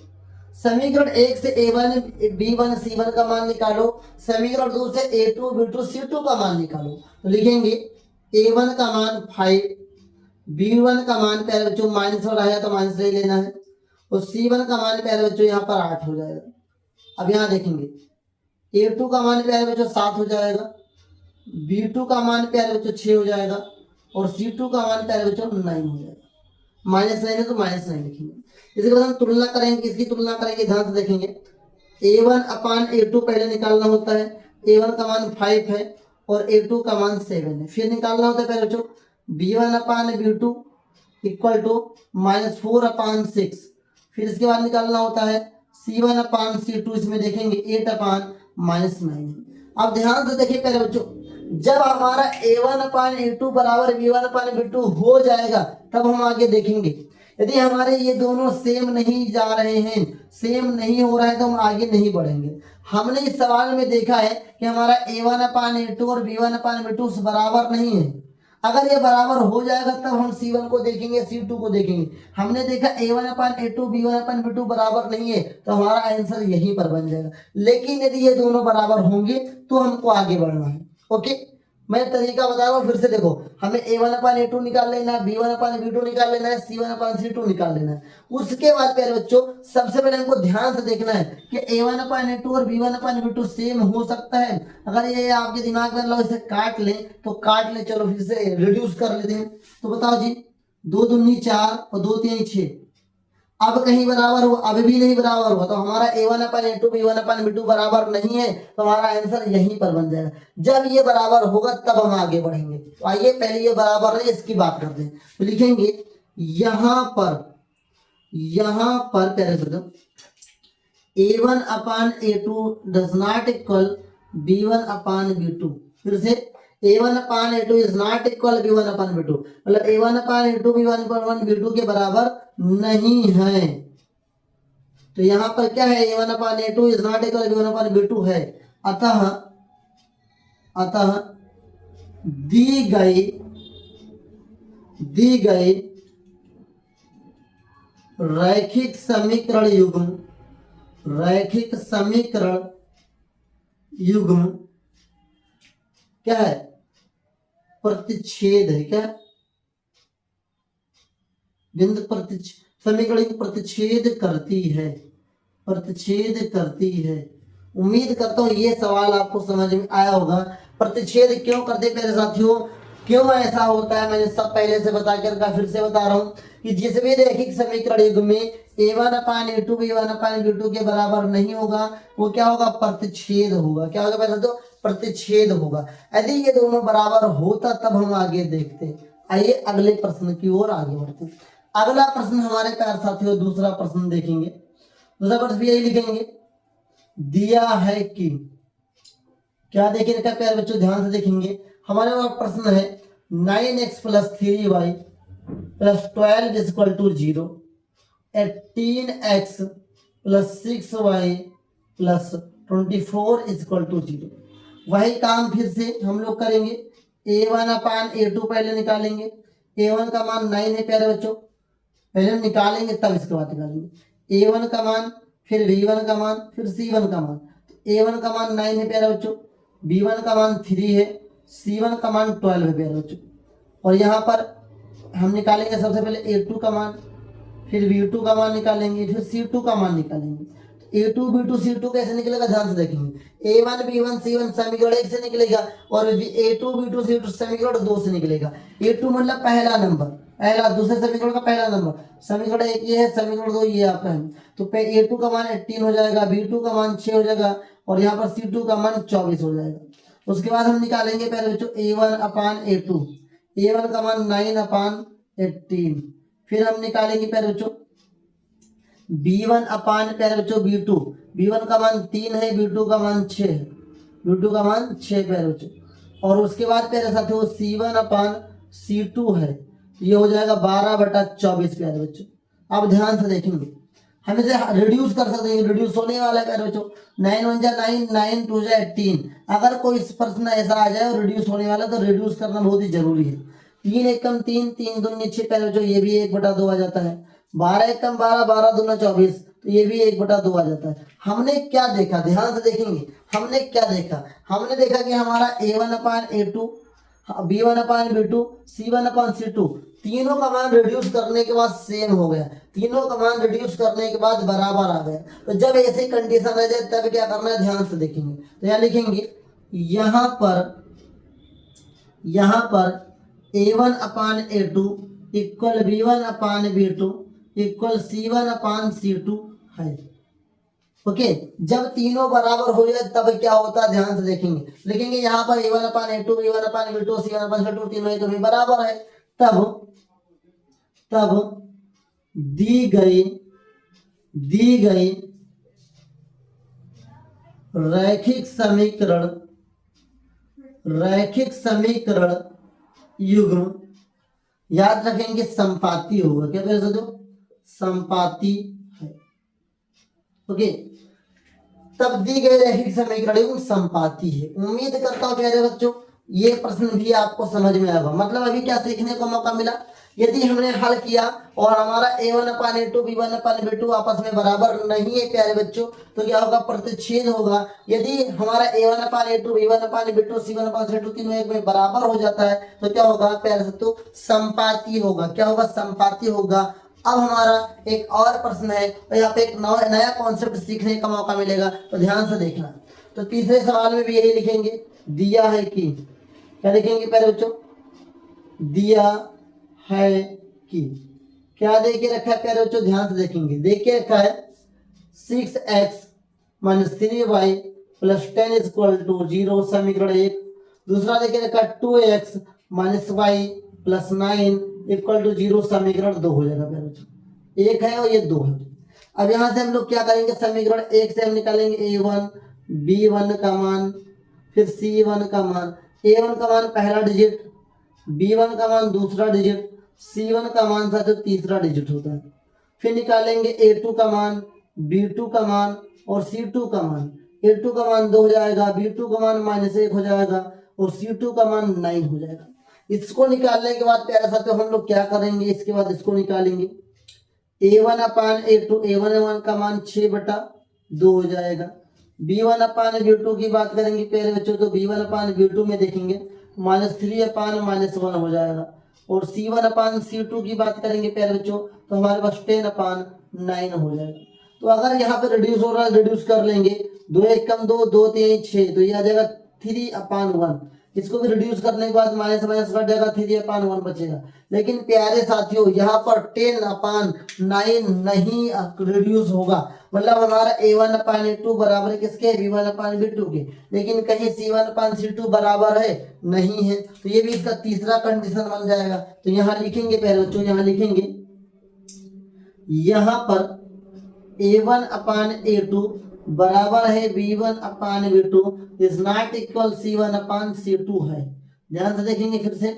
समीकरण 1 से a1 b1 c1 का मान निकालो, समीकरण 2 से a2 b2 c2 का मान निकालो। तो लिखेंगे a1 का मान 5, b1 का मान प्यारे बच्चों माइनस वाला है तो माइनस ले लेना है, और c1 का मान प्यारे बच्चों यहाँ पर 8 हो जाएगा। अब यहाँ देखेंगे a2 का मान प्यारे बच्चों 7 हो जाएगा, B2 का मान प्यारे बच्चों 6 हो जाएगा और C2 का मान प्यारे बच्चों 9 हो जाएगा। -9 है तो -9 लिखेंगे। इसके बाद हम तुलना करेंगे, किसकी तुलना करेंगे, ध्यान से देखेंगे। A1 अपान A2 पहले निकालना होता है। A1 का मान 5 है और A2 का मान 7 है। फिर निकालना होता है पहले बच्चों B1 upon B2 equal to -4 अपान 6। फिर इसके बाद निकालना होता है C1 अपान C2, इसमें देखेंगे 8 अपान -9। अब ध्यान से देखिए पहले बच्चों, जब हमारा A1 अपान A2 बराबर B1 अपान B2 हो जाएगा तब हम आगे देखेंगे। यदि हमारे ये दोनों सेम नहीं जा रहे हैं, सेम नहीं हो रहा है, तो हम आगे नहीं बढ़ेंगे। हमने इस सवाल में देखा है कि हमारा A1 अपान A2 और B1 अपान B2 बराबर नहीं है। अगर ये बराबर हो जाएगा तब हम C1 को देखेंगे, C2 को देखेंगे। हमने देखा A1 अपान A2 B1 अपान B2 बराबर नहीं है, तो हमारा आंसर यहीं पर बन जाएगा। लेकिन यदि ये दोनों बराबर होंगे तो हमको आगे बढ़ना है। ओके, मैं तरीका बता रहा हूँ, फिर से देखो। हमें A1 अपान A2 निकाल लेना है, B1 अपान B2 निकाल लेना है, C1 अपान C2 निकाल लेना है। उसके बाद प्यारे बच्चों सबसे पहले हमको ध्यान से देखना है कि A1 अपान A2 और B1 अपान B2 सेम हो सकता है। अगर ये आपके दिमाग में लो इसे काट ले तो काट ले, चलो फिर से रिड्यूस कर लेते हैं। तो बताओ जी, 2 दूनी 4 और 2 3 6। अब कहीं बराबर हुआ, अभी भी नहीं बराबर हुआ, तो हमारा A1 अपान A2 B1 अपान B2 बराबर नहीं है, तो हमारा आंसर यहीं पर बन जाएगा। जब ये बराबर होगा तब हम आगे बढ़ेंगे। तो आइए पहले ये बराबर है इसकी बात करते हैं। तो लिखेंगे यहां पर प्यारे बच्चों A1 upon A2 does not equal B1 upon B2। फिर से A1 upon A2 is not equal B1 upon B2, मतलब A1 अपान A2 B1 अपान B2 के बराबर नहीं है। तो यहां पर क्या है, A1 upon A2 is not equal B1 upon B2 है। अतः दी गई रैखिक समीकरण युग्म क्या है, प्रतिच्छेद है। क्या बिंदु समीकरण प्रतिच्छेद करती है। उम्मीद करता हूं ये सवाल आपको समझ में आया होगा। प्रतिच्छेद क्यों करते प्यारे साथियों, क्यों ऐसा होता है, मैंने सब पहले से बता कर फिर से बता रहा हूं कि जिस भी रैखिक समीकरण युग्म में A1 अपान A2 B1 अपान B2 के बराबर नहीं होगा, वो क्या होगा, प्रतिच्छेद होगा। क्या होगा पहले तो प्रतिच्छेद होगा। यदि ये दोनों बराबर होता तब हम आगे देखते। आइए अगले प्रश्न की ओर आगे बढ़ते। अगला प्रश्न हमारे प्यारे साथियों दूसरा प्रश्न देखेंगे। दूसरा प्रश्न भी यही लिखेंगे, दिया है कि क्या देखिए क्या प्यारे बच्चों, ध्यान से देखेंगे। हमारे पास प्रश्न है 9x plus 3y plus 12 is equal to 0, 18x plus 6y plus 24 is equal to 0। वही काम फिर से हम लोग करेंगे। A1 अपान A2 पहले निकालेंगे। A1 का मान 9 है प्यारे बच्चों, पहले हम निकालेंगे तब इसके बाद निकालेंगे। A1 का मान, फिर B1 का मान, फिर C1 का मान। तो A1 का मान 9 है प्यारे बच्चों, B1 का मान 3 है, C1 का मान 12 है प्यारे बच्चों। और यहाँ पर हम निकालेंगे सबसे पहले A2 का मान, फिर B2 का मान निकालेंगे, फिर C2 का मान निकालेंगे। A2 B2 C2 कैसे निकलेगा, ध्यान से देखेंगे। A1 B1 C1 समीकरण 1 से निकलेगा और A2 B2 C2 समीकरण 2 से निकलेगा। A2 मतलब पहला नंबर, पहला दूसरे समीकरण का पहला नंबर। समीकरण 1 ये है, समीकरण 2 ये आपका है। तो A2 का मान 18 हो जाएगा, B2 का मान 6 हो जाएगा और यहाँ पर C2 का मान 24 हो जाएगा। उसके बाद हम निकालेंगे पहले बच्चों A1 अपान A2। A1 का मान 9 अपान 18। फिर हम निकालेंगे पहले बच्चों B1 अपान प्यारे बच्चों B2। B1 का मान 3 है, B2 का मान 6 है, B2 का मान 6 प्यारे बच्चों। और उसके बाद प्यारे साथियों C1 अपान C2 है, ये हो जाएगा 12/24 प्यारे बच्चों। अब ध्यान से देखेंगे, हम इसे रिड्यूस कर सकते हैं, रिड्यूस होने वाला है प्यारे बच्चों। 9 1 जा 9, 9 2 जा 18। अगर कोई प्रश्न ऐसा आ जाए और रिड्यूस होने वाला तो रिड्यूस करना बहुत ही जरूरी है। 3 एकम 3, 3 दूनी 6 प्यारे बच्चों, ये भी 1/2 आ जाता है। 12 एकम 12, 12 दूना 24, तो ये भी 1/2 आ जाता है। हमने क्या देखा, ध्यान से देखेंगे, हमने क्या देखा, हमने देखा कि हमारा A1 अपान A2 B1 अपान B2 C1 अपान C2 तीनों का मान रिड्यूस करने के बाद सेम हो गया, तीनों का मान रिड्यूस करने के बाद बराबर आ गया। तो जब ऐसी कंडीशन आ जाए तब क्या करना है, ध्यान से देखेंगे। तो यहाँ लिखेंगे यहाँ पर यहाँ पर a1/a2 equal b1/b2 equal c1/c2 है। ओके, जब तीनों बराबर हो जाए तब क्या होता है ध्यान से देखेंगे, लिखेंगे यहाँ पर a1/a2 b1/b2 c1/c2 तीनों एक में बराबर है। तब दी गई रैखिक समीकरण युग्म, याद रखेंगे संपाती होगा। क्या कह सकते हो, संपाती है। ओके, तब दी गई रैखिक समीकरण युग्म संपाती है। उम्मीद करता हूं प्यारे बच्चों ये प्रश्न भी आपको समझ में आएगा। मतलब अभी क्या सीखने को मौका मिला, यदि हमने हल किया और हमारा a1/a2 b1/b2 आपस में बराबर नहीं है प्यारे बच्चों, तो क्या होगा, प्रतिच्छेद होगा। यदि हमारा a1/a2 b1/b2 c1/c2 तीनों एक में बराबर हो जाता है तो क्या होगा प्यारे बच्चों, संपाती होगा। क्या होगा, संपाती होगा। अब हमारा एक और प्रश्न है और यहाँ पे एक नया कॉन्सेप्ट सीखने का मौका मिलेगा, तो ध्यान से देखना। तो तीसरे सवाल में भी यही लिखेंगे, दिया है कि, क्या लिखेंगे प्यारे बच्चों, दिया है कि, क्या दे के रखा है प्यारे बच्चों, ध्यान से देखेंगे। दे के रखा है 6x - 3y + 10 = 0 समीकरण 1। दूसरा दे के रखा है 2x - y + 9 = 0 समीकरण 2 हो जाएगा प्यारे बच्चों। एक है और ये 2 है। अब यहां से हम लोग क्या करेंगे, समीकरण 1 से हम निकालेंगे a1 b1 का मान, फिर c1 का मान। a1 का मान पहला डिजिट, b1 का मान दूसरा डिजिट, c1 का मान साथियों तीसरा डिजिट होता है। फिर निकालेंगे a2 का मान, b2 का मान और c2 का मान। a2 का मान 2 हो जाएगा, b2 का मान -1 हो जाएगा और c2 का मान 9 हो जाएगा। इसको निकालने के बाद प्यारे साथियों हम लोग क्या करेंगे, इसके बाद इसको निकालेंगे a1/a2, a1 का मान 6/2 हो जाएगा। b1/b2 की बात करेंगे प्यारे बच्चों, तो b1/b2 में देखेंगे -3/-1 हो जाएगा। और c1/c2 की बात करेंगे प्यारे बच्चों तो हमारे पास 10/9 हो जाएगा। तो अगर यहाँ पे रिड्यूस हो रहा है, रिड्यूस कर लेंगे, 2 1 कम 2, 2 3 6, तो ये आ जाएगा 3/1। इसको भी रिड्यूस करने के बाद माइनस माइनस कट जाएगा, 3/1 बचेगा। लेकिन प्यारे साथियों यहाँ पर 10/9 नहीं रिड्यूस होगा, मतलब हमारा a1/a2 बराबर किसके, b1/b2 के। लेकिन कहीं c1/c2 बराबर है, नहीं है, तो ये भी इसका तीसरा कंडीशन बन जाएगा। तो यहाँ लिखेंगे पहले बच्चों, यहाँ लिखेंगे यहाँ पर a1/a2 बराबर है b1/b2 is not equal c1/c2 है। ध्यान से देखेंगे फिर से,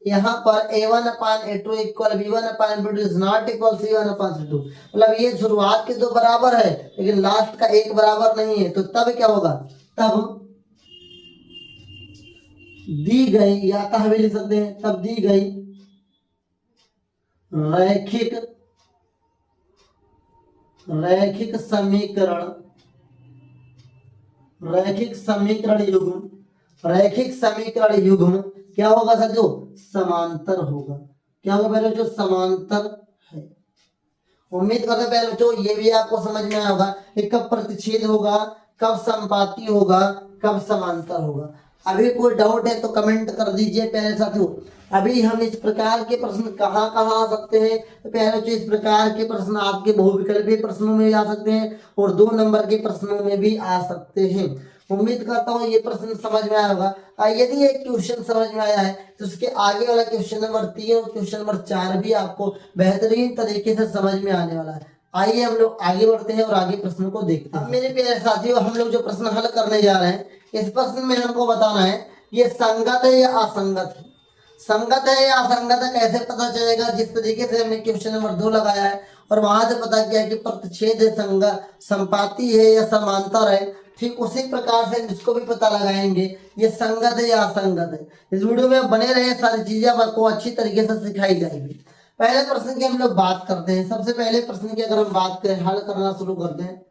यहाँ पर a1/a2 equal b1/b2 is not equal c1/c2, मतलब ये शुरुआत के दो बराबर है लेकिन लास्ट का एक बराबर नहीं है। तो तब क्या होगा, तब दी गई, या कहा भी लिख सकते हैं, तब दी गई रैखिक समीकरण युग्म क्या होगा साथियों, समांतर होगा। क्या होगा पहले बच्चों, समांतर है। उम्मीद करते हैं पहले बच्चों ये भी आपको समझ में आया होगा कि कब प्रतिच्छेद होगा, कब संपाती होगा, कब समांतर होगा। अभी कोई डाउट है तो कमेंट कर दीजिए प्यारे साथियों। अभी हम इस प्रकार के प्रश्न कहाँ आ सकते हैं, तो प्यारे बच्चों इस प्रकार के प्रश्न आपके बहुविकल्पीय प्रश्नों में भी आ सकते हैं और 2 नंबर के प्रश्नों में भी आ सकते हैं। उम्मीद करता हूँ ये प्रश्न समझ में आया होगा। यदि एक क्वेश्चन समझ में आया है तो उसके आगे वाला क्वेश्चन नंबर 3 और क्वेश्चन नंबर 4 भी आपको बेहतरीन तरीके से समझ में आने वाला है। आइए हम लोग आगे बढ़ते हैं और आगे प्रश्नों को देखते हैं। अब मेरे प्यारे साथियों हम लोग जो प्रश्न हल करने जा रहे हैं, इस प्रश्न में हमको बताना है ये संगत है या असंगत है। संगत है या असंगत है कैसे पता चलेगा, जिस तरीके से हमने क्वेश्चन नंबर 2 लगाया है और वहां से पता किया कि प्रतिच्छेद है, संगत संपाती है या समांतर है, ठीक उसी प्रकार से इसको भी पता लगाएंगे ये संगत है या असंगत है। इस वीडियो में बने रहे, सारी चीजें आपको अच्छी तरीके से सिखाई जाएगी। पहले प्रश्न की हम लोग बात करते हैं। सबसे पहले प्रश्न की अगर हम बात करें, हल करना शुरू करते हैं।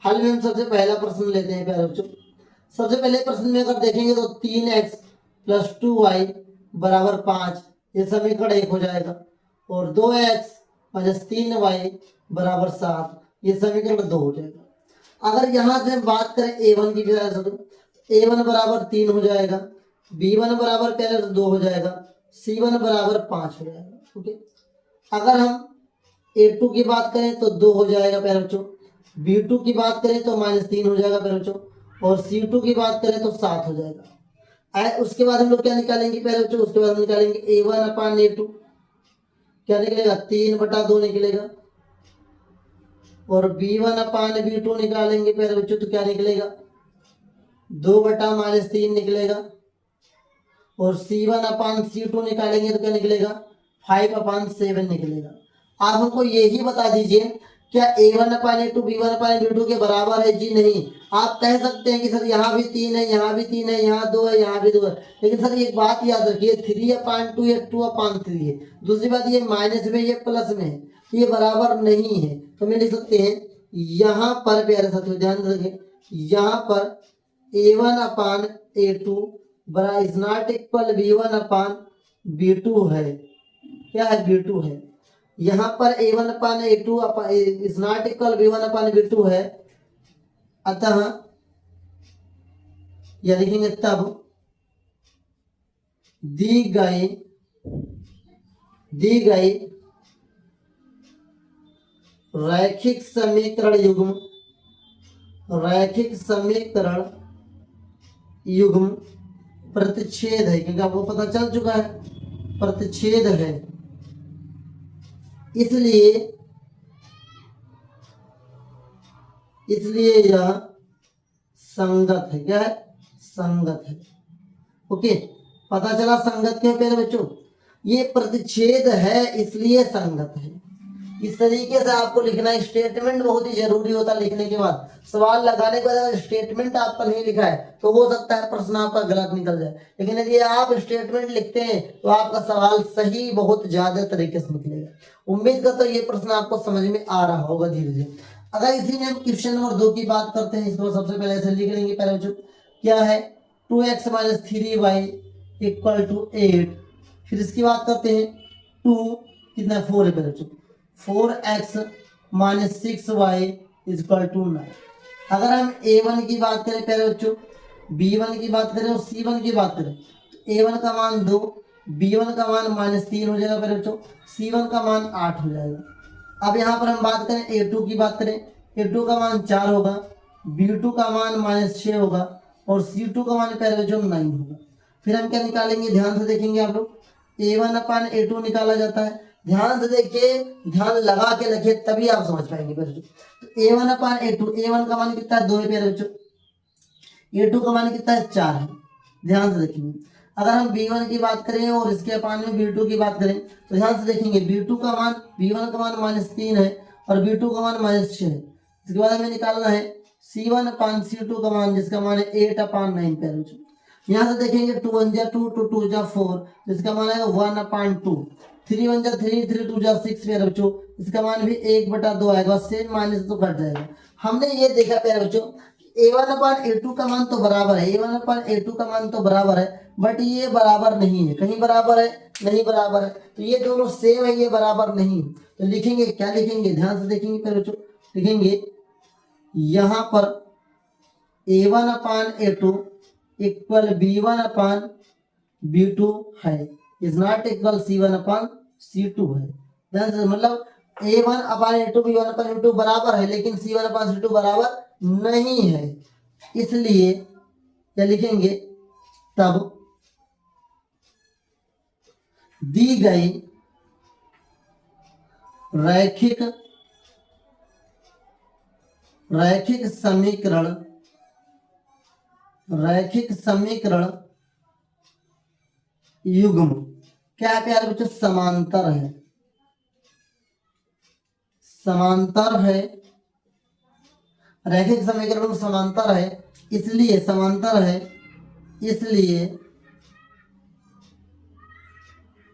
हल में हम सबसे पहला प्रश्न लेते हैं प्यारे बच्चों। सबसे पहले प्रश्न में अगर देखेंगे तो 3x + 2y = 5 ये समीकरण 1 हो जाएगा और 2x - 3y = 7 ये समीकरण 2 हो जाएगा। अगर यहां से हम बात करें a1 की, a1 = 3 हो जाएगा, B1 बराबर प्यारे बच्चों 2 हो जाएगा, C1 बराबर 5 हो जाएगा। ओके, अगर हम A2 की बात करें तो 2 हो जाएगा प्यारे बच्चों, B2 की बात करें तो -3 हो जाएगा प्यारे बच्चों, और C2 की बात करें तो 7 हो जाएगा। उसके बाद हम लोग क्या निकालेंगे प्यारे बच्चों, उसके बाद हम निकालेंगे A1 अपान A2, क्या निकलेगा 3/2 निकलेगा, और B1 अपान B2 निकालेंगे प्यारे बच्चों तो क्या निकलेगा 2/-3 निकलेगा, और C1 अपान C2 निकालेंगे तो क्या निकलेगा 5/7 निकलेगा। आप हमको यही बता दीजिए क्या A1 अपान A2 B1 अपान B2 के बराबर है जी नहीं। आप कह सकते हैं कि सर यहाँ भी 3 है, यहाँ भी 3 है, यहाँ 2 है, यहाँ भी 2 है, लेकिन सर एक बात याद रखिए 3/2 ये 2/3 है। दूसरी बात ये माइनस में ये प्लस में है, ये बराबर नहीं है, तो हम लिख सकते हैं यहाँ पर प्यारे साथियों ध्यान रखें, यहाँ पर A1 अपान A2 बरा is not equal B1 upon B2 है, क्या है B2 है। यहाँ पर A1 upon A2 is not equal B1 upon B2 है, अतः यह लिखेंगे तब दी गई रैखिक समीकरण युग्म प्रतिच्छेद है, क्योंकि आपको पता चल चुका है प्रतिच्छेद है, इसलिए यह संगत है। क्या है संगत है। ओके, पता चला संगत क्यों प्यारे बच्चों, ये प्रतिच्छेद है इसलिए संगत है। इस तरीके से आपको लिखना है, स्टेटमेंट बहुत ही जरूरी होता है लिखने के बाद। सवाल लगाने के बाद स्टेटमेंट आपका नहीं लिखा है तो हो सकता है प्रश्न आपका गलत निकल जाए, लेकिन यदि आप स्टेटमेंट लिखते हैं तो आपका सवाल सही बहुत ज्यादा तरीके से निकलेगा। उम्मीद करता हूं ये प्रश्न आपको समझ में आ रहा होगा धीरे धीरे। अगर इसी में हम क्वेश्चन नंबर 2 की बात करते हैं, इसको सबसे पहले ऐसे लिख लेंगे पहले बच्चों, क्या है 2x - 3y = 8। फिर इसकी बात करते हैं 2 कितना 4 है पहले बच्चों, 4x - 6y = 9। अगर हम A1 की बात करें पहले बच्चों, B1 की बात करें और C1 की बात करें तो A1 का मान 2, B1 का मान -3 हो जाएगा पहले बच्चों, C1 का मान 8 हो जाएगा। अब यहाँ पर हम बात करें A2 की बात करें, A2 का मान 4 होगा, B2 का मान -6 होगा, और C2 का मान पहले बच्चों 9 होगा। फिर हम क्या निकालेंगे, ध्यान से देखेंगे आप लोग, A1 अपान A2 निकाला जाता है। ध्यान से देखिए, ध्यान लगा के रखिए तभी आप समझ पाएंगे बच्चों। तो A1 अपान A2, A1 का मान कितना है 2 है प्यारे बच्चों, A2 का मान कितना है 4 है। ध्यान से देखेंगे, अगर हम B1 की बात करें और इसके अपान में B2 की बात करें तो ध्यान से देखेंगे B1 का मान -3 है और B2 का मान -6 है। इसके बाद हमें निकालना है C1 अपान C2 का मान, जिसका मान है 8/9 प्यारे बच्चों। यहाँ से देखेंगे 2 1 जा 2, 2 2 जा 4, जिसका मान है 1/2, 3 1 जा 3, 3 2 जा 6 प्यारे बच्चों, इसका मान भी 1/2 आएगा, सेम माइनस तो कट जाएगा। हमने ये देखा प्यारे बच्चों A1 अपान A2 का मान तो बराबर है, A1 अपान A2 का मान तो बराबर है, बट ये बराबर नहीं है, कहीं बराबर है नहीं बराबर है, तो ये दोनों सेम है, ये बराबर नहीं। तो लिखेंगे क्या लिखेंगे, ध्यान से देखेंगे प्यारे बच्चों, लिखेंगे यहाँ पर A1 अपान A2 इक्वल B1 अपान B2 है, is not equal C1 upon C2 है। ध्यान से मतलब A1 अपान A2 B1 अपान B2 बराबर है, लेकिन C1 अपान C2 बराबर नहीं है, इसलिए क्या लिखेंगे, तब दी गई रैखिक समीकरण युग्म क्या है प्यारे बच्चों, समांतर है, रैखिक समीकरण समांतर है, इसलिए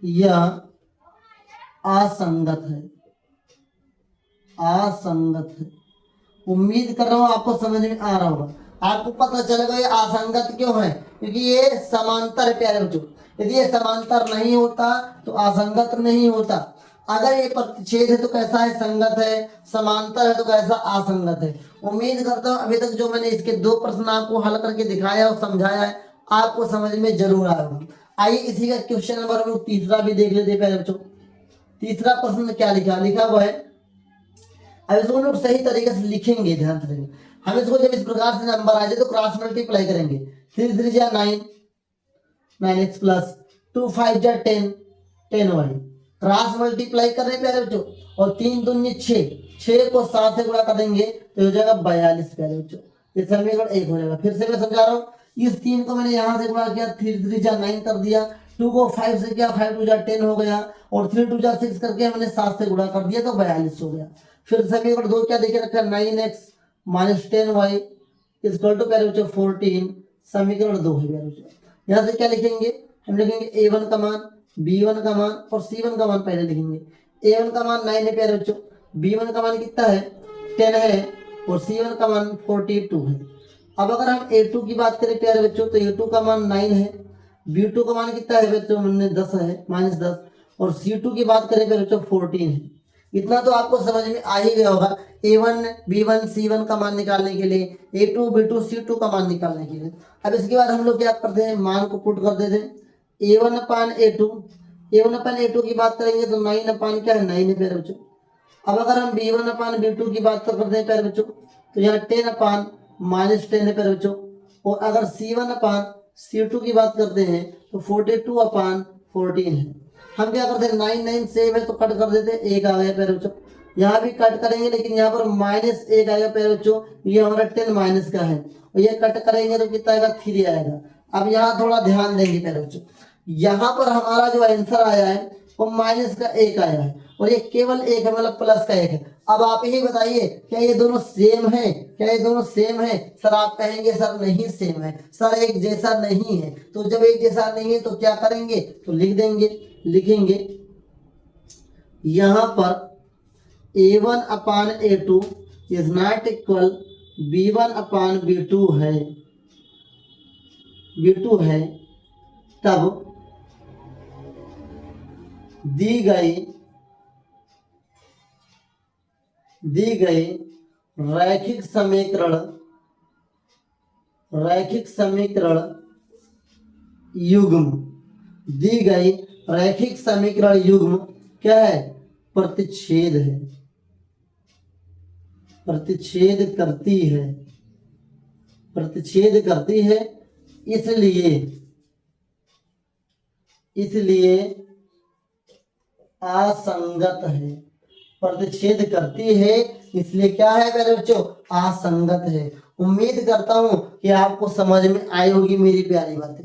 यह असंगत है। उम्मीद कर रहा हूं आपको समझ में आ रहा होगा, आपको पता चलेगा ये असंगत क्यों है, क्योंकि ये समांतर है प्यारे बच्चों। यदि ये समांतर नहीं होता तो असंगत नहीं होता। अगर ये प्रतिच्छेद है तो कैसा है, संगत है, समांतर है तो कैसा, असंगत है। उम्मीद करता हूं अभी तक जो मैंने इसके 2 प्रश्न आपको हल करके दिखाया और समझाया है आपको समझ में जरूर आएगा। आइए इसी का क्वेश्चन नंबर हम लोग तीसरा भी देख लेते हैं पहले बच्चों। तीसरा प्रश्न क्या लिखा हुआ है, अब इसको हम लोग सही तरीके से लिखेंगे, ध्यान से लिखेंगे। हम इसको जब इस प्रकार से नंबर आ जाए तो क्रॉस मल्टीप्लाई करेंगे। 3 3 जा 9, 9x प्लस 2 5 जा 10, 10y क्रॉस मल्टीप्लाई कर रहे हैं प्यारे बच्चों, और 3 दूनी 6, 6 को 7 से गुणा कर देंगे तो हो जाएगा 42 प्यारे बच्चों। ये समीकरण 1 हो जाएगा। फिर से मैं समझा रहा हूँ, इस 3 को मैंने यहाँ से गुणा किया, 3 3 जा 9 कर दिया, 2 को 5 से किया, 5 2 जा 10 हो गया, और 3 2 जा 6 करके हमने 7 से गुणा कर दिया तो 42 हो गया। फिर समीकरण 2 क्या देखे रखा, 9x minus 10y equal to प्यारे बच्चों 14, समीकरण 2 है प्यारे बच्चों। यहाँ से क्या लिखेंगे, हम लिखेंगे a1 का मान, b1 का मान और c1 का मान पहले लिखेंगे। a1 का मान 9 है प्यारे बच्चों, b1 का मान कितना है 10 है, और c1 का मान 42 है। अब अगर हम a2 की बात करें प्यारे बच्चों तो a2 का मान 9 है, b2 का मान कितना है बच्चों, हमने 10 है माइनस 10, और c2 की बात करें प्यारे बच्चों 14 है। इतना तो आपको समझ में आ ही गया होगा a1 b1 c1 का मान निकालने के लिए, a2 b2 c2 का मान निकालने के लिए। अब इसके बाद हम लोग क्या करते हैं, मान को पुट कर देते हैं। a1 अपान a2, a1 अपान a2 की बात करेंगे तो 9 अपान क्या है 9 है प्यारे बच्चों। अब अगर हम b1 अपान b2 की बात करते हैं प्यारे बच्चों तो यहाँ 10 अपान माइनस 10 है प्यारे बच्चों, और अगर c1 अपान c2 की बात करते हैं तो 42 अपान 14 है। हम क्या करते हैं, 9 9 सेम है तो कट कर देते हैं, 1 आ गया प्यारे बच्चों। यहाँ भी कट करेंगे लेकिन यहाँ पर माइनस 1 आएगा प्यारे बच्चों, ये हमारा 10 माइनस का है, और ये कट करेंगे तो कितना आएगा 3 आएगा। अब यहाँ थोड़ा ध्यान देंगे प्यारे बच्चों, यहाँ पर हमारा जो आंसर आया है वो माइनस का 1 आया है, और ये केवल 1 है, मतलब प्लस का 1 है। अब आप ही बताइए क्या ये दोनों सेम है, क्या ये दोनों सेम है? सर आप कहेंगे सर नहीं सेम है, सर एक जैसा नहीं है। तो जब एक जैसा नहीं है तो क्या करेंगे, तो लिख देंगे, लिखेंगे यहाँ पर a1 upon a2 is not equal b1 upon b2 है, b2 है, तब दी गई रैखिक समीकरण युग्म, दी गई रैखिक समीकरण युग्म क्या है, प्रतिच्छेद है, प्रतिच्छेद करती है, इसलिए असंगत है। प्रतिच्छेद करती है इसलिए क्या है मेरे बच्चों, असंगत है। उम्मीद करता हूं कि आपको समझ में आई होगी मेरी प्यारी बातें।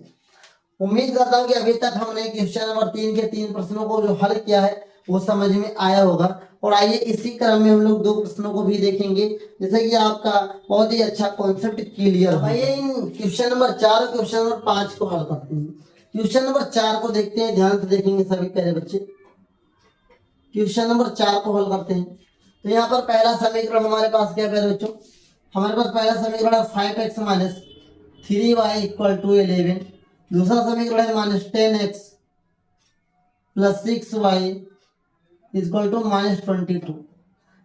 उम्मीद करता हूं कि अभी तक हमने क्वेश्चन नंबर 3 के 3 प्रश्नों को जो हल किया है वो समझ में आया होगा। और आइए इसी क्रम में हम लोग 2 प्रश्नों को भी देखेंगे, जैसे कि आपका बहुत ही अच्छा कॉन्सेप्ट क्लियर हो। आइए इन क्वेश्चन नंबर 4 और क्वेश्चन नंबर 5 को हल करते हैं। क्वेश्चन नंबर 4 को देखते हैं, ध्यान से देखेंगे सभी प्यारे बच्चे। क्वेश्चन नंबर 4 को हल करते हैं। तो यहाँ पर पहला समीकरण हमारे पास क्या है प्यारे बच्चों, हमारे पास पहला समीकरण है 5x minus 3y equal to 11। दूसरा समीकरण है minus 10x plus 6y equal to minus 22।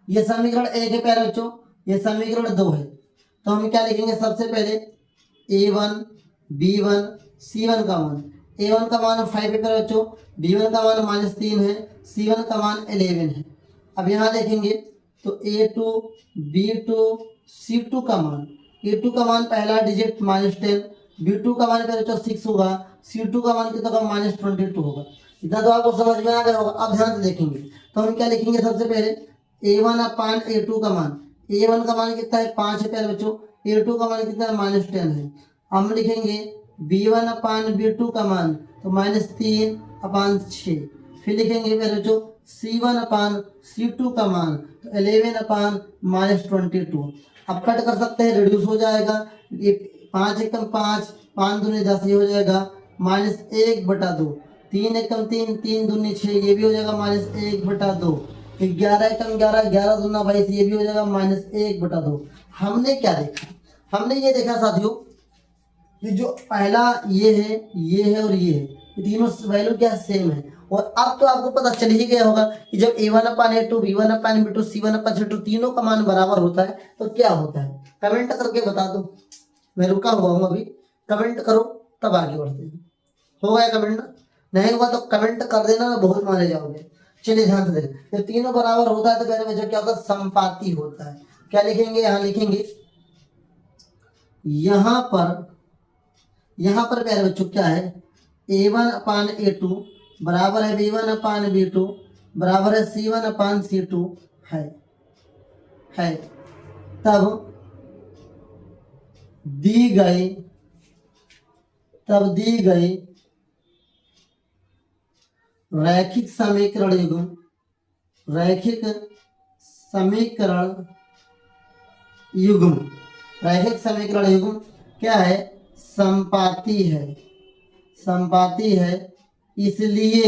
ये समीकरण 1 है प्यारे बच्चों, ये समीकरण 2 है। तो हम क्या लिखेंगे, सबसे पहले a1 b1 c1 का मान। a1 का मान 5 है प्यारे बच्चों, b1 का मान माइनस 3 है, c1 का मान 11 है। अब यहाँ देखेंगे तो a2 b2 c2 का मान, a2 का मान पहला डिजिट माइनस 10, b2 का मान प्यारे बच्चों 6 होगा, c2 का मान कितना होगा माइनस 22 होगा। इतना तो आपको समझ में आ गया होगा। अब ध्यान से देखेंगे तो हम क्या लिखेंगे, सबसे पहले a1 अपान a2 का मान। a1 का मान कितना है 5 है प्यारे बच्चों, a2 का मान कितना है माइनस 10 है। हम लिखेंगे b1 अपान b2 का मान तो माइनस 3 अपान 6। फिर लिखेंगे प्यारे बच्चों c1 अपान c2 का मान तो 11 अपान माइनस 22। अब कट कर सकते हैं, रिड्यूस हो जाएगा, ये 5 एकम 5, 5 दूनी 10, ये हो जाएगा माइनस 1/2। 3 एकम 3, 3 दूनी 6, ये भी हो जाएगा माइनस 1/2। 11 एकम 11, 11 दूना 22, ये भी हो जाएगा माइनस 1/2। हमने क्या देखा, हमने ये देखा साथियों कि जो पहला ये है और ये है, ये तीनों वैल्यू क्या सेम है। और अब तो आपको पता चल ही गया होगा कि जब a1 अपान a2 b1 अपान b2 c1 अपान c2 तीनों का मान बराबर होता है तो क्या होता है। कमेंट करके बता दो, मैं रुका हुआ हूँ अभी, कमेंट करो तब आगे बढ़ते हैं। हो गया कमेंट ना? नहीं हुआ तो कमेंट कर देना ना, बहुत मारे जाओगे। चलिए ध्यान से देखें, जब तीनों बराबर होता है तो पहले बच्चों क्या होता है, संपाती होता है। क्या लिखेंगे, यहाँ लिखेंगे, यहाँ पर प्यारे बच्चों क्या है, A1/A2 बराबर है B1/B2 बराबर है C1/C2 है। तब दी गई रैखिक समीकरण युग्म क्या है, संपाती है, इसलिए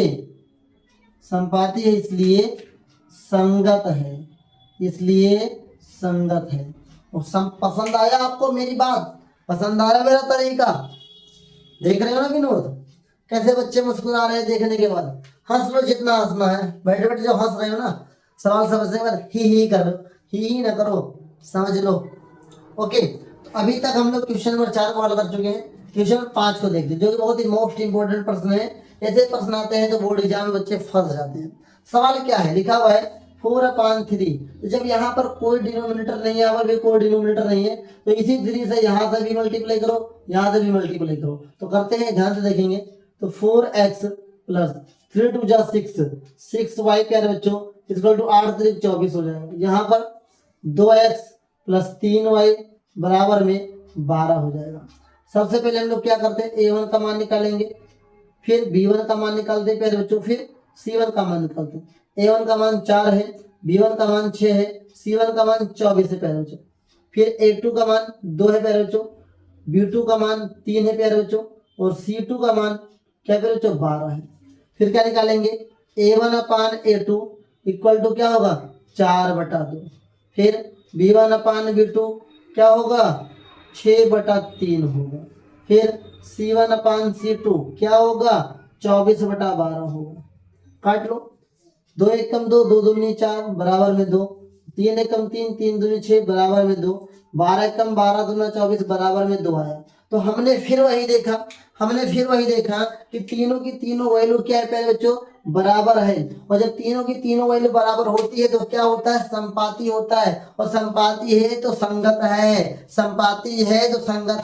संगत है। और पसंद आया आपको मेरी बात, पसंद आ रहा है मेरा तरीका? देख रहे हो ना विनोद, कैसे बच्चे मुस्कुरा रहे हैं देखने के बाद। हंस लो जितना हंसना है, बैठे बैठे जो हंस रहे हो ना, सवाल समझने के बाद ही करो, ही ना करो, समझ लो। ओके, तो अभी तक हम लोग क्वेश्चन नंबर 4 को हल कर चुके हैं। क्वेश्चन नंबर 5 को देखते हैं, जो कि बहुत ही मोस्ट इंपोर्टेंट प्रश्न है। ऐसे प्रश्न आते हैं तो बोर्ड एग्जाम में बच्चे फंस जाते हैं। सवाल क्या है, लिखा हुआ है 4/3। तो जब यहाँ पर कोई डिनोमिनेटर नहीं है, यहाँ पर भी कोई डिनोमिनेटर नहीं है, तो इसी 3 से यहाँ से भी मल्टीप्लाई करो, यहाँ से भी मल्टीप्लाई करो। तो करते हैं, ध्यान से देखेंगे। तो 4x प्लस 3 2 जा 6y प्यारे बच्चों इक्वल टू 8 3 24 हो जाएगा। यहाँ पर 2x प्लस 3y बराबर में 12 हो जाएगा। सबसे पहले हम लोग क्या करते हैं, a1 का मान निकालेंगे, फिर b1 का मान निकालते हैं प्यारे बच्चों, फिर c1 का मान निकालते हैं। a1 का मान 4 है, b1 का मान 6 है, c1 का मान 24 है प्यारे बच्चों। फिर a2 का मान 2 है प्यारे बच्चों, b2 का मान 3 है प्यारे बच्चों, और c2 का मान क्या प्यारे बच्चों 12 है। फिर क्या निकालेंगे, a1/A2 इक्वल टू क्या होगा 4/2। फिर b1/B2 क्या होगा 6/3 होगा। फिर C1/C2 क्या होगा 24/12 होगा। काट लो, 2 एकम 2, 2 दूनी 4 बराबर में 2, 3 एकम 3, 3 दूनी 6 बराबर में 2, 12 एकम 12 दूना 24 बराबर में 2 आया। तो हमने फिर वही देखा कि तीनों की तीनों वैल्यू क्या है प्यारे बच्चों, बराबर है। और जब तीनों की तीनों वैल्यू बराबर होती है तो क्या होता है, संपाती होता है। और संपाती है तो संगत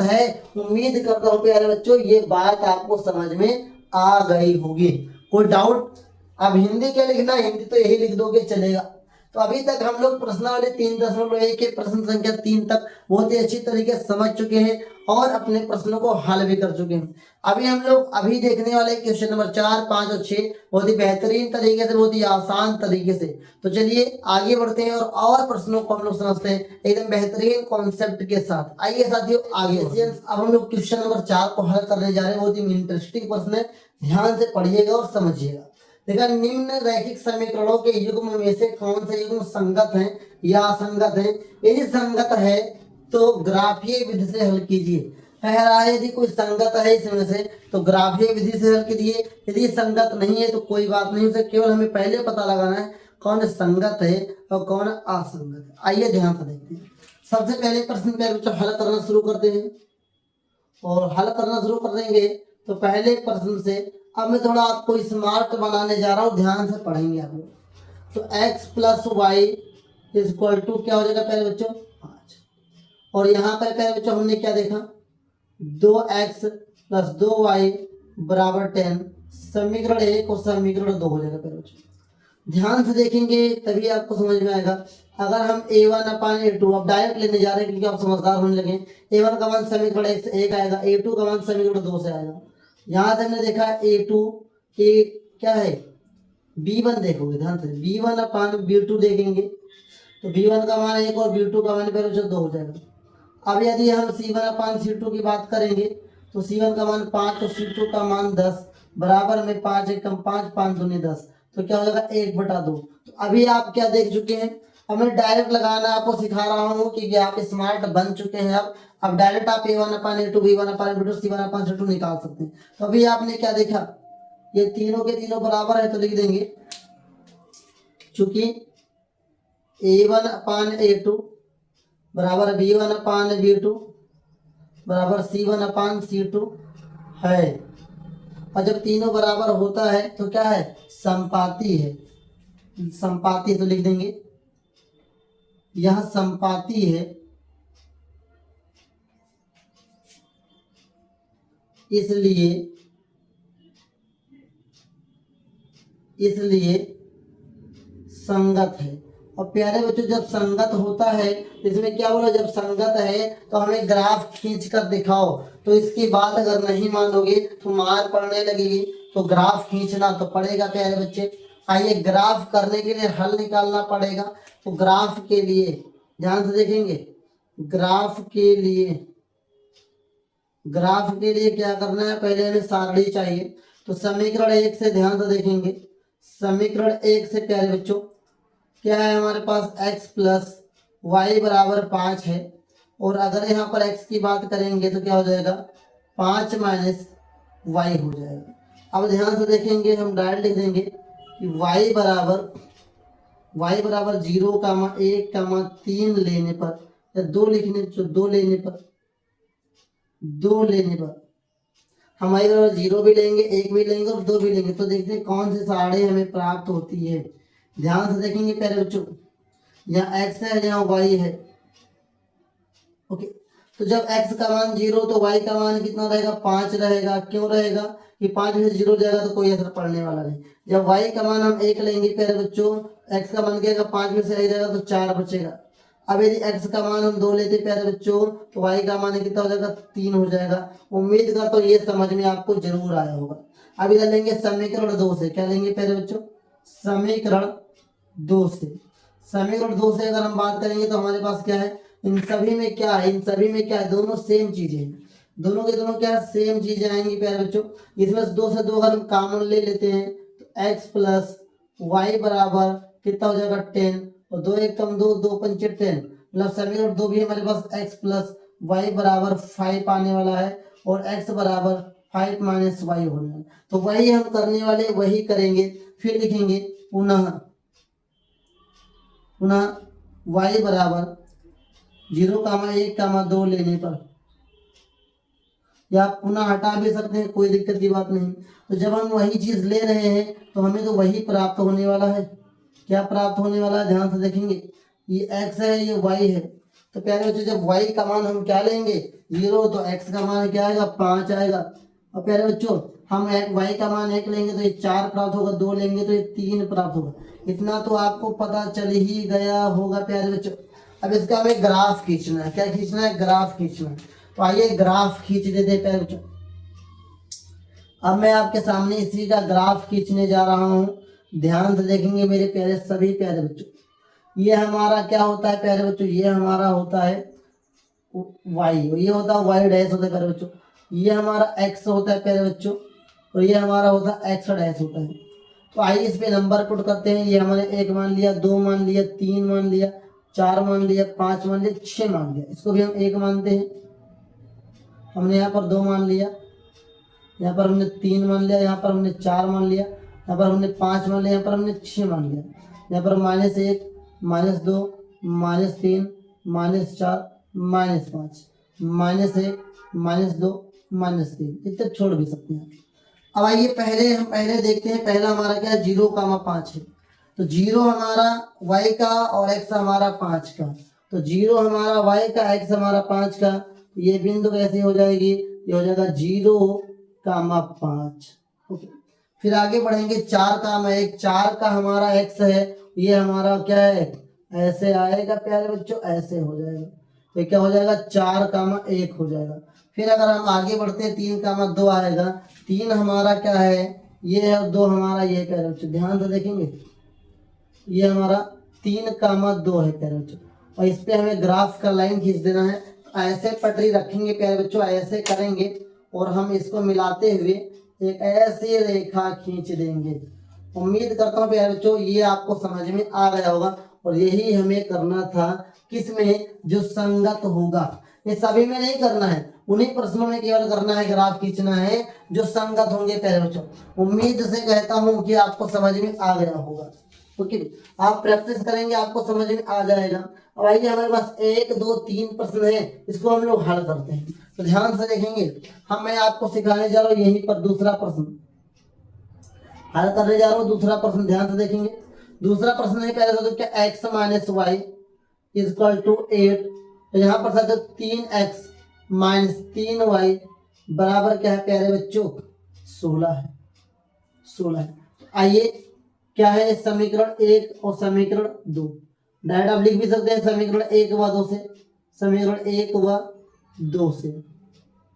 है। उम्मीद करता हूँ प्यारे बच्चों ये बात आपको समझ में आ गई होगी। कोई डाउट? अब हिंदी क्या लिखना, हिंदी तो यही लिख दोगे चलेगा। तो अभी तक हम लोग प्रश्नावली 3.1 के प्रश्न संख्या 3 तक बहुत ही अच्छी तरीके से समझ चुके हैं और अपने प्रश्नों को हल भी कर चुके हैं। अभी हम लोग देखने वाले क्वेश्चन नंबर 4, 5 और 6 बहुत ही बेहतरीन तरीके से, बहुत ही आसान तरीके से। तो चलिए आगे बढ़ते हैं और प्रश्नों को हम लोग समझते हैं एकदम बेहतरीन कॉन्सेप्ट के साथ। आइए साथियों आगे। अब हम लोग क्वेश्चन नंबर 4 को हल करने जा रहे हैं। बहुत ही इंटरेस्टिंग प्रश्न है, ध्यान से पढ़िएगा और समझिएगा। देखा, निम्न रैखिक समीकरणों के युग्म में से कौन से युग्म संगत हैं या असंगत हैं? यदि संगत है तो ग्राफीय विधि से हल कीजिए। पहला है, यदि कोई संगत है इसमें से तो ग्राफीय विधि से हल कीजिए। यदि संगत नहीं है तो कोई बात नहीं, उसे केवल हमें पहले पता लगाना है कौन संगत है और कौन असंगत है। आइए ध्यान से देखते हैं। सबसे पहले प्रश्न पे बच्चों हल करना शुरू करते हैं, और हल करना शुरू कर देंगे तो पहले प्रश्न से अब मैं थोड़ा आपको स्मार्ट बनाने जा रहा हूँ, ध्यान से पढ़ेंगे आप लोग। तो x plus Y equal to क्या हो जाएगा पहले बच्चों 5। और यहाँ पर पहले बच्चों हमने क्या देखा, 2x प्लस 2y बराबर 10। समीकरण 1 और समीकरण 2 हो जाएगा पहले बच्चों। ध्यान से देखेंगे तभी आपको समझ में आएगा। अगर हम A1/A2 अब डायरेक्ट लेने जा रहे हैं क्योंकि आप समझदार होने लगे। A1 का मान समीकरण 1 से 1 आएगा, A2 का मान समीकरण 2 से आएगा। यहाँ से हमने देखा A2 क्या है B1, देखोगे ध्यान से B1/B2 देखेंगे तो B1 का मान 1 और B2 का मान 2 हो जाएगा। अब यदि हम C1/C2 की बात करेंगे तो C1 का मान 5 और C2 का मान 10 बराबर में 5 एकम 5 5 दूनी 10, तो क्या हो जाएगा 1/2। तो अभी आप क्या देख चुके हैं, अब मैं डायरेक्ट लगाना आपको सिखा रहा हूँ क्योंकि आप स्मार्ट बन चुके हैं। अब डायरेक्ट आप A1/A2 B1/B2 C1/C2 निकाल सकते हैं। तो अभी आपने क्या देखा, ये तीनों के तीनों बराबर है तो लिख देंगे, चूंकि A1/A2 बराबर B1/B2 बराबर C1/C2 है। और जब तीनों बराबर होता है तो क्या है, संपाती है। संपाती तो लिख देंगे, यह संपाती है, इसलिए संगत है। और प्यारे बच्चों जब संगत होता है, इसमें क्या बोला, जब संगत है तो हमें ग्राफ खींच कर दिखाओ। तो इसकी बात अगर नहीं मानोगे तो मार पड़ने लगेगी। तो ग्राफ खींचना तो पड़ेगा प्यारे बच्चे। आइए ग्राफ करने के लिए हल निकालना पड़ेगा। तो ग्राफ के लिए ध्यान से देखेंगे, ग्राफ के लिए क्या करना है, पहले हमें सारणी चाहिए। तो समीकरण 1 से ध्यान से देखेंगे, समीकरण 1 से प्यारे बच्चों क्या है हमारे पास, x प्लस वाई बराबर 5 है। और अगर यहाँ पर x की बात करेंगे तो क्या हो जाएगा, 5 माइनस वाई हो जाएगा। अब ध्यान से देखेंगे, हम डायरेक्ट लिख देंगे कि y बराबर 0,1,3 लेने पर, या 2 लेने पर हम y बराबर 0 भी लेंगे, 1 भी लेंगे और 2 भी लेंगे। तो देखते हैं कौन सी सारणी हमें प्राप्त होती है। ध्यान से देखेंगे प्यारे बच्चों, यहाँ x है, यहाँ y है। ओके, तो जब x का मान 0 तो y का मान कितना रहेगा, 5 रहेगा। क्यों रहेगा कि 5 में से 0 जाएगा तो कोई असर पड़ने वाला नहीं। जब y का मान हम 1 लेंगे प्यारे बच्चों, x का मान क्या होगा, 5 में से 1 जाएगा तो 4 बचेगा। अब यदि x का मान हम 2 लेते प्यारे बच्चों तो y का मान कितना हो जाएगा, 3 हो जाएगा। उम्मीद करता हूँ ये समझ में आपको जरूर आया होगा। अब इधर लेंगे समीकरण 2 से, क्या लेंगे प्यारे बच्चों, समीकरण 2 से अगर हम बात करेंगे तो हमारे पास क्या है, इन सभी में क्या है, दोनों सेम चीजें हैं। दोनों के दोनों क्या है, सेम चीजें आएंगी प्यारे बच्चों। इसमें से 2 अगर हम कॉमन ले लेते हैं तो x प्लस वाई बराबर कितना हो जाएगा, 10। और 2 1 कम 2, 2 5 10, मतलब समीकरण 2 भी हमारे पास x प्लस वाई बराबर 5 आने वाला है और x बराबर 5 माइनस वाई होने वाला। तो वही हम करने वाले, वही करेंगे। फिर लिखेंगे पुनः y बराबर 0,1,2 लेने पर, या पुनः हटा भी सकते हैं, कोई दिक्कत की बात नहीं। तो जब हम वही चीज ले रहे हैं तो हमें तो वही प्राप्त होने वाला है। क्या प्राप्त होने वाला है, ध्यान से देखेंगे, ये x है, ये y है। तो प्यारे बच्चों जब y का मान हम क्या लेंगे, 0, तो x का मान क्या आएगा, 5 आएगा। और प्यारे बच्चों हम y का मान 1 लेंगे तो ये 4 प्राप्त होगा, 2 लेंगे तो ये 3 प्राप्त होगा। इतना तो आपको पता चल ही गया होगा प्यारे बच्चों। अब इसका हमें ग्राफ खींचना है। क्या खींचना है, ग्राफ खींचना है। तो आइए ग्राफ खींच देते हैं प्यारे बच्चों। अब मैं आपके सामने इसी का ग्राफ खींचने जा रहा हूँ। ध्यान से देखेंगे मेरे प्यारे सभी प्यारे बच्चों, ये हमारा क्या होता है प्यारे बच्चों, ये हमारा होता है y, ये होता है y डैश होता है प्यारे बच्चों। ये हमारा x होता है प्यारे बच्चों, और ये हमारा होता है x डैश होता है। तो आइए इस पे नंबर पुट करते हैं। ये हमने 1 मान लिया, 2 मान लिया, 3 मान लिया, 4 मान लिया, 5 मान लिया, 6 मान लिया। इसको भी हम 1 मानते हैं। हमने यहाँ पर 2 मान लिया, यहाँ पर हमने 3 मान लिया, यहाँ पर हमने 4 मान लिया, यहाँ पर हमने 5 मान लिया, यहाँ पर हमने 6 मान लिया। यहाँ पर -1, -2, -3, -4, -5, -1, -2, -3, इतने छोड़ भी सकते हैं। अब आइए पहले देखते हैं। पहला हमारा क्या है, 0,5 है। तो 0 हमारा y का और x हमारा 5 का। तो 0 हमारा y का, x हमारा 5 का। ये बिंदु कैसे हो जाएगी, ये हो जाएगा 0,5। ओके, फिर आगे बढ़ेंगे। 4,1, 4 का हमारा x है, ये हमारा क्या है, ऐसे आएगा प्यारे बच्चों, ऐसे हो जाएगा। तो क्या हो जाएगा, 4,1 हो जाएगा। फिर अगर हम आगे बढ़ते हैं, 3,2 आएगा। 3 हमारा क्या है, ये है, और 2 हमारा ये प्यारे बच्चों। ध्यान से देखेंगे, ये हमारा 3,2 है प्यारे बच्चों। और इस पे हमें ग्राफ का लाइन खींच देना है। ऐसे पटरी रखेंगे प्यारे बच्चों, ऐसे करेंगे और हम इसको मिलाते हुए एक ऐसी रेखा खींच देंगे। उम्मीद करता हूँ प्यारे बच्चों ये आपको समझ में आ गया होगा। और यही हमें करना था, किसमें, जो संगत होगा। ये सभी में नहीं करना है, उन्हीं प्रश्नों में केवल करना है, ग्राफ खींचना है जो संगत होंगे प्यारे बच्चों। उम्मीद से कहता हूँ कि आपको समझ में आ गया होगा। ओके, आप प्रैक्टिस करेंगे आपको समझ में आ जाएगा। अब आइए हमारे पास 1 2 3 प्रश्न है, इसको हम लोग हल करते हैं। तो ध्यान से देखेंगे, मैं आपको सिखाने जा रहा हूँ यहीं पर दूसरा प्रश्न हल करने जा रहा हूँ। दूसरा प्रश्न ध्यान से देखेंगे। दूसरा प्रश्न है पहले तो क्या x minus Y equal to 8, तो यहाँ पर साथ 3x माइनस 3y बराबर क्या है प्यारे बच्चों 16 है। 16 है। आइए क्या है समीकरण 1 और समीकरण 2 डायरेक्ट आप लिख भी सकते हैं समीकरण 1 व 2 से, समीकरण 1 व 2 से।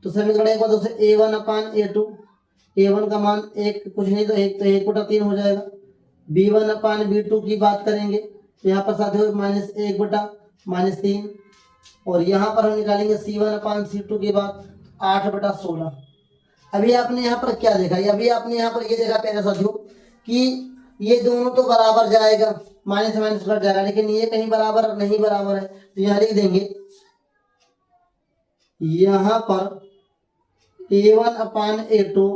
तो समीकरण 1 व 2 से a1 अपान a2, a1 का मान एक कुछ नहीं तो 1/3 हो जाएगा। b1 अपान b2 की बात करेंगे तो यहाँ पर साथ माइनस 1/-3, और यहाँ पर हम निकालेंगे c1 अपान c2 की बात 8/16। अभी आपने यहाँ पर क्या देखा, अभी आपने यहाँ पर ये देखा प्यारे साथियों कि ये दोनों तो बराबर जाएगा, माइनस माइनस कट जाएगा, लेकिन ये कहीं बराबर नहीं बराबर है। तो यहाँ लिख देंगे यहाँ पर a1 upon a2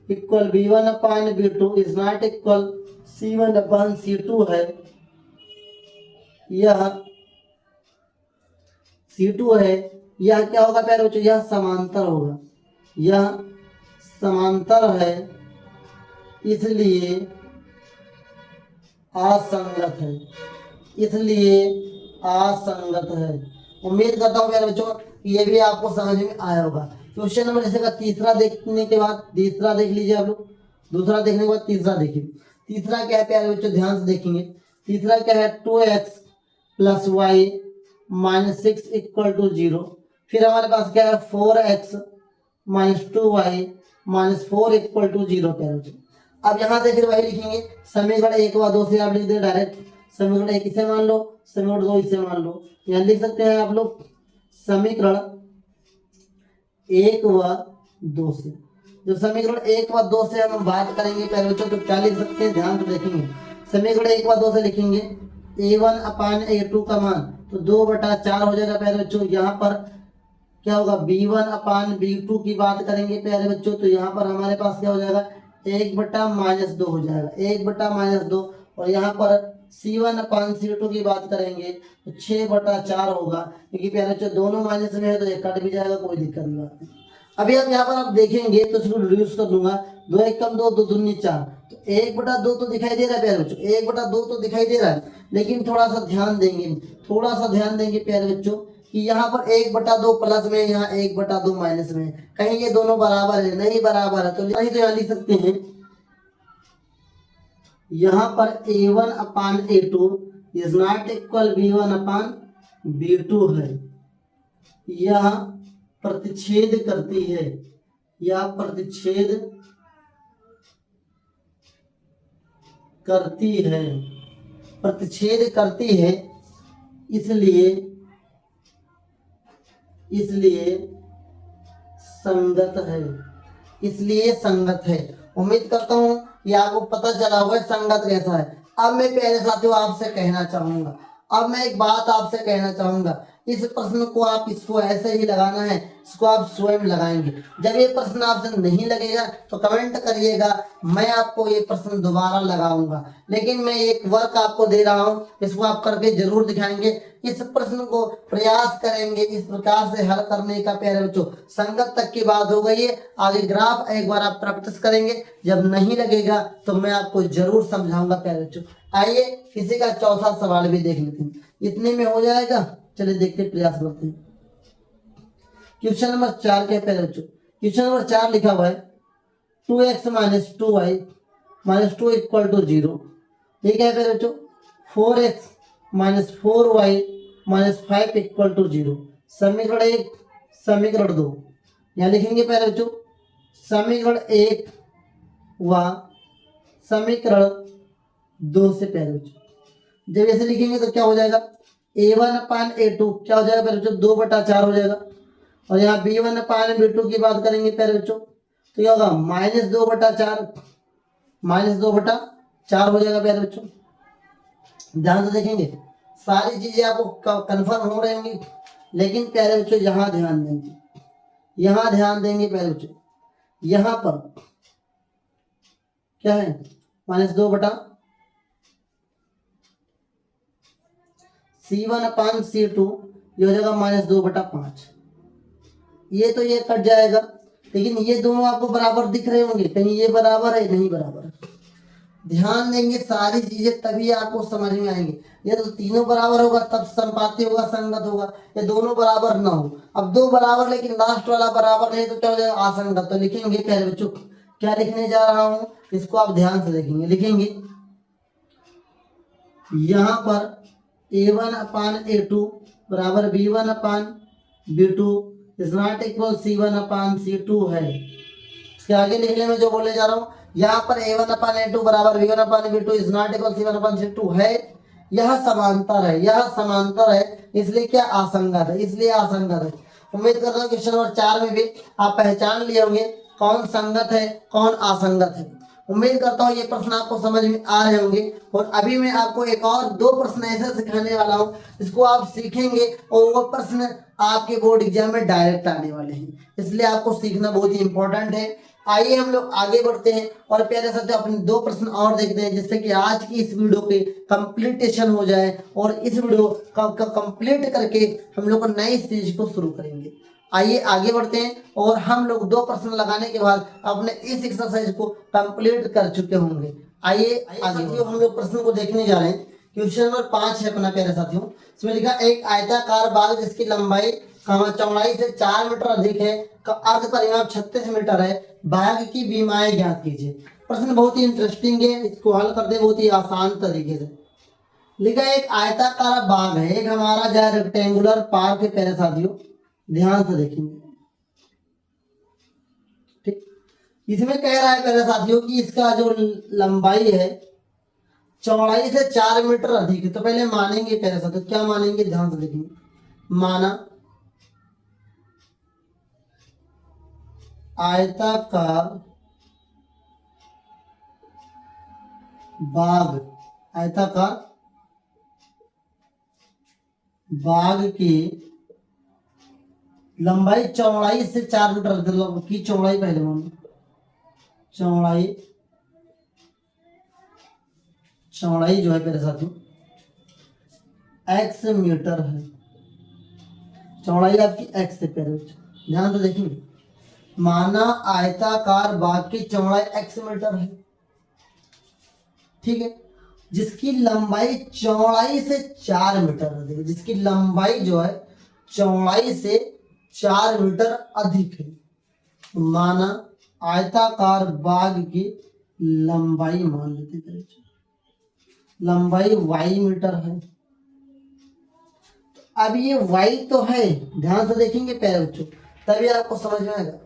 equal b1 upon b2 is not equal c1 upon c2 है। यह c2 है, यह क्या होगा प्यारे बच्चों, यह समांतर होगा, यह समांतर है इसलिए असंगत है, इसलिए असंगत है। उम्मीद करता हूँ प्यारे बच्चों ये भी आपको समझ में आया होगा। क्वेश्चन नंबर जैसे का तीसरा देखने के बाद तीसरा देख लीजिए आप लोग, दूसरा देखने के बाद तीसरा देखिए। तीसरा क्या है प्यारे बच्चों ध्यान से देखेंगे। तीसरा क्या है 2x plus Y minus 6 equal to 0। फिर हमारे पास क्या है 4x minus 2y minus 4 equal to 0 प्यारे बच्चों। अब यहाँ से फिर वही लिखेंगे समीकरण 1 व 2 से आप लिख दें डायरेक्ट, समीकरण 1 इसे मान लो, समीकरण 2 इसे मान लो। यहाँ लिख सकते हैं आप लोग समीकरण 1 व 2 से। जब समीकरण 1 व 2 से हम बात करेंगे प्यारे बच्चों तो क्या लिख सकते हैं ध्यान से देखेंगे। समीकरण 1 व 2 से लिखेंगे a1 अपान a2 का मान तो 2/4 हो जाएगा प्यारे बच्चों। यहाँ पर क्या होगा b1 अपान b2 की बात करेंगे प्यारे बच्चों तो यहाँ पर हमारे पास क्या हो जाएगा 1/-2 हो जाएगा, 1/-2। और यहाँ पर c1 अपान c2 की बात करेंगे तो 6/4 होगा, क्योंकि प्यारे बच्चों दोनों माइनस में है तो ये कट भी जाएगा, कोई दिक्कत नहीं बात है। अभी अब यहाँ पर आप देखेंगे तो इसको रिड्यूस कर दूंगा, 2 1 कम 2 2 दूनी 4, तो 1/2 तो दिखाई दे रहा है प्यारे बच्चों, 1/2 तो दिखाई दे रहा है। लेकिन थोड़ा सा ध्यान देंगे प्यारे बच्चों कि यहाँ पर 1/2 प्लस में, यहाँ 1/2 माइनस में, कहीं ये दोनों बराबर है नहीं बराबर है तो नहीं, तो यहाँ लिख सकते हैं यहाँ पर a1 upon a2 is not equal b1 upon b2 है। यह प्रतिच्छेद करती है, यह प्रतिच्छेद करती है, प्रतिच्छेद करती है, इसलिए संगत है, इसलिए संगत है। उम्मीद करता हूं ये आपको पता चला होगा संगत कैसा है। अब मैं प्यारे साथियों आपसे कहना चाहूंगा, अब मैं एक बात आपसे कहना चाहूंगा, इस प्रश्न को आप इसको ऐसे ही लगाना है, इसको आप स्वयं लगाएंगे। जब ये प्रश्न आपसे नहीं लगेगा तो कमेंट करिएगा, मैं आपको ये प्रश्न दोबारा लगाऊंगा। लेकिन मैं एक वर्क आपको दे रहा हूँ, इसको आप करके जरूर दिखाएंगे। इस प्रश्न को प्रयास करेंगे इस प्रकार से हल करने का प्यारे बच्चों। संगत तक की बात हो गई है, आगे ग्राफ एक बार आप प्रैक्टिस करेंगे, जब नहीं लगेगा तो मैं आपको जरूर समझाऊंगा प्यारे बच्चों। आइए इसी का चौथा सवाल भी देख लेते हैं, इतने में हो जाएगा। चलिए देखते प्रयास करते हैं। क्वेश्चन नंबर 4 क्या प्यारे बच्चों, क्वेश्चन नंबर 4 लिखा हुआ है 2x minus 2y minus 2 equal to 0। ये क्या है प्यारे बच्चों 4x minus 4y minus 5 equal to 0। समीकरण 1 समीकरण 2 यहाँ लिखेंगे प्यारे बच्चों समीकरण 1 व समीकरण 2 से प्यारे बच्चों। जब ऐसे लिखेंगे तो क्या हो जाएगा a1 अपान a2 क्या हो जाएगा प्यारे बच्चों 2/4 हो जाएगा। और यहाँ b1 अपान b2 की बात करेंगे प्यारे बच्चों तो क्या होगा -2/4, -2/4 हो जाएगा प्यारे बच्चों। ध्यान से देखेंगे, सारी चीजें आपको कंफर्म हो रही होंगी, लेकिन प्यारे बच्चों यहाँ ध्यान देंगे, यहाँ ध्यान देंगे प्यारे बच्चों। यहाँ पर क्या है -2/4 C1/C2 ये हो जाएगा -2/5। ये तो ये कट जाएगा, लेकिन ये दोनों आपको बराबर दिख रहे होंगे, कहीं ये बराबर है नहीं बराबर है। ध्यान देंगे सारी चीजें तभी आपको समझ में आएंगे। ये तो तीनों बराबर होगा तब संपाती होगा, संगत होगा। ये दोनों बराबर ना हो, अब दो बराबर लेकिन लास्ट वाला बराबर नहीं तो क्या हो जाएगा, असंगत। तो लिखेंगे प्यारे बच्चों, क्या लिखने जा रहा हूं इसको आप ध्यान से देखेंगे। लिखेंगे यहां पर A1/A2 बराबर B1/B2 is not equal C1/C2 है। इसके आगे लिखने में जो बोले जा रहा हूं, यहाँ पर A1/A2 बराबर B1/B2 is not equal C1/C2 है। यह समांतर है, यह समांतर है, इसलिए क्या असंगत है, इसलिए असंगत है। उम्मीद कर रहा हूँ क्वेश्चन नंबर 4 में भी आप पहचान लिए होंगे कौन संगत है कौन असंगत है। उम्मीद करता हूँ ये प्रश्न आपको समझ में आ रहे होंगे। और अभी मैं आपको एक और 2 प्रश्न ऐसे सिखाने वाला हूँ जिसको आप सीखेंगे और वो प्रश्न आपके बोर्ड एग्जाम में डायरेक्ट आने वाले हैं, इसलिए आपको सीखना बहुत ही इंपॉर्टेंट है। आइए हम लोग आगे बढ़ते हैं और प्यारे साथियों अपने 2 प्रश्न और देखते हैं, जिससे कि आज की इस वीडियो के कंप्लीटेशन हो जाए और इस वीडियो का कंप्लीट करके हम लोग नई सीरीज को शुरू करेंगे। आइए आगे बढ़ते हैं और हम लोग 2 प्रश्न लगाने के बाद अपने इस एक्सरसाइज को कंप्लीट कर चुके होंगे। आइए आगे हम लोग प्रश्न को देखने जा रहे हैं। क्वेश्चन नंबर 5 है अपना प्यारे साथियों। इसमें लिखा एक आयताकार बाग जिसकी लंबाई चौड़ाई से 4 मीटर अधिक है का अर्ध परिमाप 36 मीटर है, बाग की बीमाएं ज्ञात कीजिए। प्रश्न बहुत ही इंटरेस्टिंग है, इसको हल करते बहुत ही आसान तरीके से। लिखा एक आयताकार बाग है, एक हमारा जो है रेक्टेंगुलर पार्क है प्यारे साथियों, ध्यान से देखेंगे। ठीक, इसमें कह रहा है प्यारे साथियों कि इसका जो लंबाई है चौड़ाई से 4 मीटर अधिक है। तो पहले मानेंगे प्यारे साथियों, क्या मानेंगे ध्यान से देखेंगे। माना आयताकार बाग, आयताकार बाग की लंबाई चौड़ाई से 4 मीटर की चौड़ाई, पहले मानो चौड़ाई जो है मेरे साथियों x मीटर है। चौड़ाई आपकी x से प्यारे बच्चों ध्यान से देखेंगे। माना आयताकार बाग की चौड़ाई x मीटर है, ठीक है, जिसकी लंबाई चौड़ाई से 4 मीटर अधिक है, जिसकी लंबाई जो है चौड़ाई से 4 मीटर अधिक है। माना आयताकार बाग की लंबाई मान लेते हैं, लंबाई y मीटर है। अब ये y तो है, ध्यान से देखेंगे प्यारे बच्चों तभी आपको समझ में आएगा।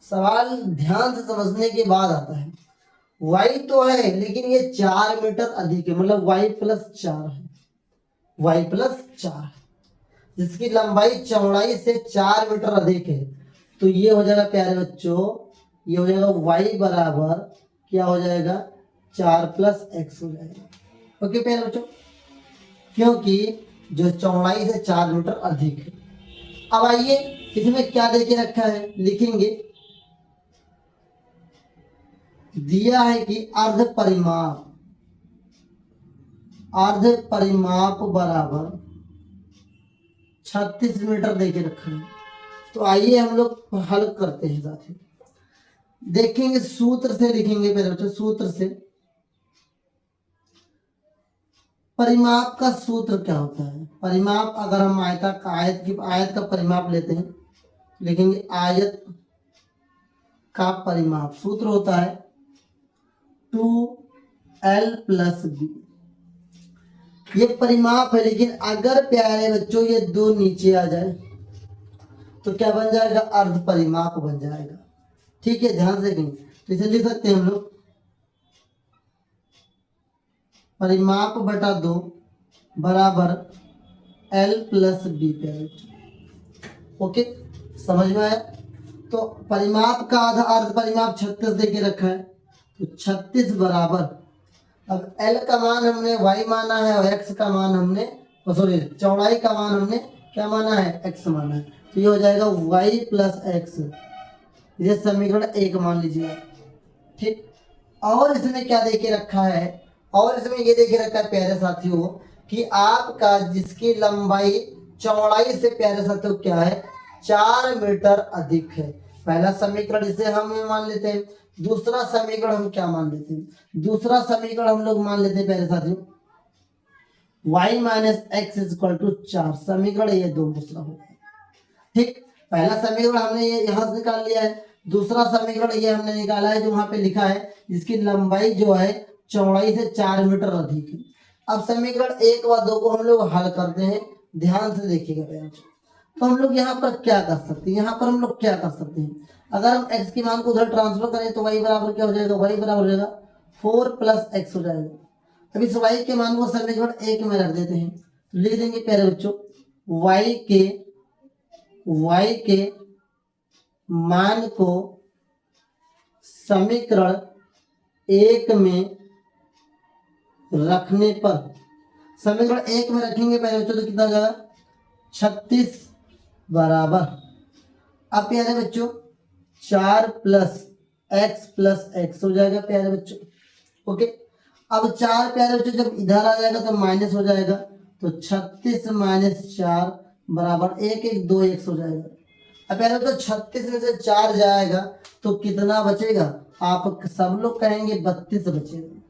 सवाल ध्यान से समझने के बाद आता है। y तो है लेकिन ये 4 मीटर अधिक है, मतलब y+4 है, y+4 है, जिसकी लंबाई चौड़ाई से 4 मीटर अधिक है। तो ये हो जाएगा प्यारे बच्चों, ये हो जाएगा y बराबर क्या हो जाएगा 4+x हो जाएगा। ओके प्यारे बच्चों, क्योंकि जो चौड़ाई से 4 मीटर अधिक है। अब आइए इसमें क्या देके रखा है, लिखेंगे दिया है कि अर्ध परिमाप बराबर 36 मीटर देके रखा है। तो आइए हम लोग हल करते हैं साथियों। देखेंगे सूत्र से लिखेंगे मेरे बच्चों, सूत्र से परिमाप का सूत्र क्या होता है। परिमाप अगर हम आयत का परिमाप लेते हैं, लिखेंगे आयत का परिमाप सूत्र होता है 2l+b। ये परिमाप है, लेकिन अगर प्यारे बच्चों ये 2 नीचे आ जाए तो क्या बन जाएगा, अर्ध परिमाप बन जाएगा। ठीक है, ध्यान से देखेंगे। तो इसे लिख सकते हैं हम लोग परिमाप बटा 2 बराबर l+b प्यारे बच्चों। ओके, समझ में आया। तो परिमाप का आधा अर्ध परिमाप 36 देके रखा है, तो 36 बराबर, अब l का मान हमने y माना है और x का मान हमने चौड़ाई का मान हमने क्या माना है, x माना है। तो ये हो जाएगा y+x, ये समीकरण 1 मान लीजिए। ठीक, और इसमें क्या देके रखा है, और इसमें ये देके रखा है प्यारे साथियों कि आपका जिसकी लंबाई चौड़ाई से प्यारे साथियों क्या है, 4 मीटर अधिक है। पहला समीकरण इसे हम मान लेते हैं। दूसरा समीकरण हम क्या मान लेते हैं, दूसरा समीकरण हम लोग मान लेते हैं प्यारे साथियों y minus X is equal to 4। समीकरण ये दो दूसरा हो गया। ठीक, पहला समीकरण हमने ये यहां से निकाल लिया है। दूसरा समीकरण ये हमने निकाला है जो वहां पे लिखा है जिसकी लंबाई जो है चौड़ाई से 4 मीटर अधिक है। अब समीकरण 1 व 2 को हम लोग हल करते हैं। ध्यान से देखिएगा बच्चों, तो हम लोग यहाँ पर क्या कर सकते हैं, यहाँ पर हम लोग क्या कर सकते हैं, अगर हम x की मान को उधर ट्रांसफर करें तो y बराबर क्या हो जाएगा, y बराबर हो जाएगा 4 प्लस एक्स हो जाएगा। अब इस y के मान को समीकरण 1 में रख देते हैं, तो लिख देंगे प्यारे बच्चों y के मान को समीकरण 1 में रखने पर, समीकरण 1 में रखेंगे प्यारे बच्चों तो कितना हो जाएगा 36 बराबर, अब प्यारे बच्चों 4 प्लस एक्स हो जाएगा प्यारे बच्चों। ओके, अब 4 प्यारे बच्चों जब इधर आ जाएगा तो माइनस हो जाएगा, तो 36 माइनस 4 बराबर 1 1 2 एक्स हो जाएगा। अब प्यारे बच्चों 36 में से 4 जाएगा तो कितना बचेगा, आप सब लोग कहेंगे 32 बचेगा।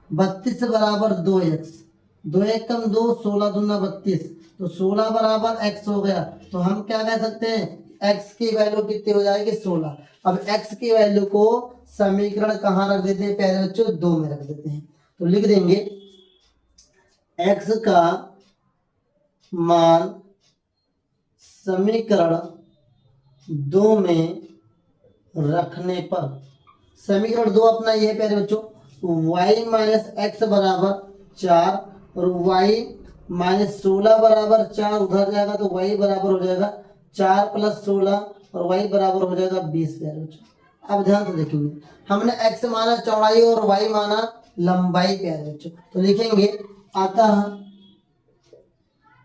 32 बराबर 2 एक्स, 2 एक कम 2, 16 दूना 32, तो 16 बराबर एक्स हो गया। तो हम क्या कह सकते हैं, एक्स की वैल्यू कितनी हो जाएगी 16। अब एक्स की वैल्यू को समीकरण कहाँ रख देते हैं प्यारे बच्चों, 2 में रख देते हैं। तो लिख देंगे एक्स का मान समीकरण 2 में रखने पर, समीकरण 2 अपना ये है प्यारे बच्चों y माइनस एक्स बराबर 4 और y माइनस 16 बराबर 4, उधर जाएगा तो y बराबर हो जाएगा 4 प्लस 16 और y बराबर हो जाएगा 20 प्यारे बच्चों। अब ध्यान से देखेंगे, हमने x माना चौड़ाई और y माना लंबाई प्यारे बच्चों, तो लिखेंगे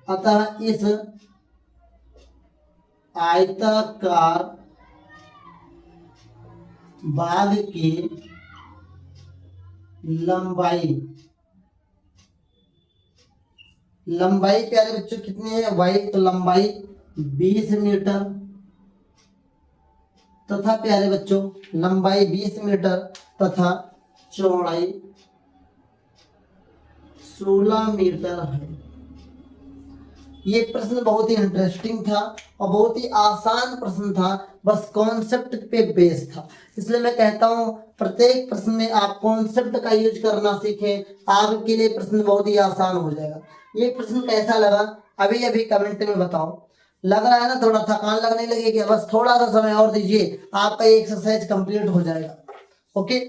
अतः इस आयताकार भाग की लंबाई प्यारे बच्चों कितनी है y, तो लंबाई 20 मीटर तथा प्यारे बच्चों लंबाई 20 मीटर तथा चौड़ाई 16 मीटर है। ये प्रश्न बहुत ही इंटरेस्टिंग था और बहुत ही आसान प्रश्न था, बस कॉन्सेप्ट पे बेस था। इसलिए मैं कहता हूँ प्रत्येक प्रश्न में आप कॉन्सेप्ट का यूज करना सीखें, आपके लिए प्रश्न बहुत ही आसान हो जाएगा। ये प्रश्न कैसा लगा अभी अभी कमेंट में बताओ। लग रहा है ना थोड़ा थकान लगने लगेगी, बस थोड़ा सा समय और दीजिए, आपका ये एक्सरसाइज कंप्लीट हो जाएगा। ओके,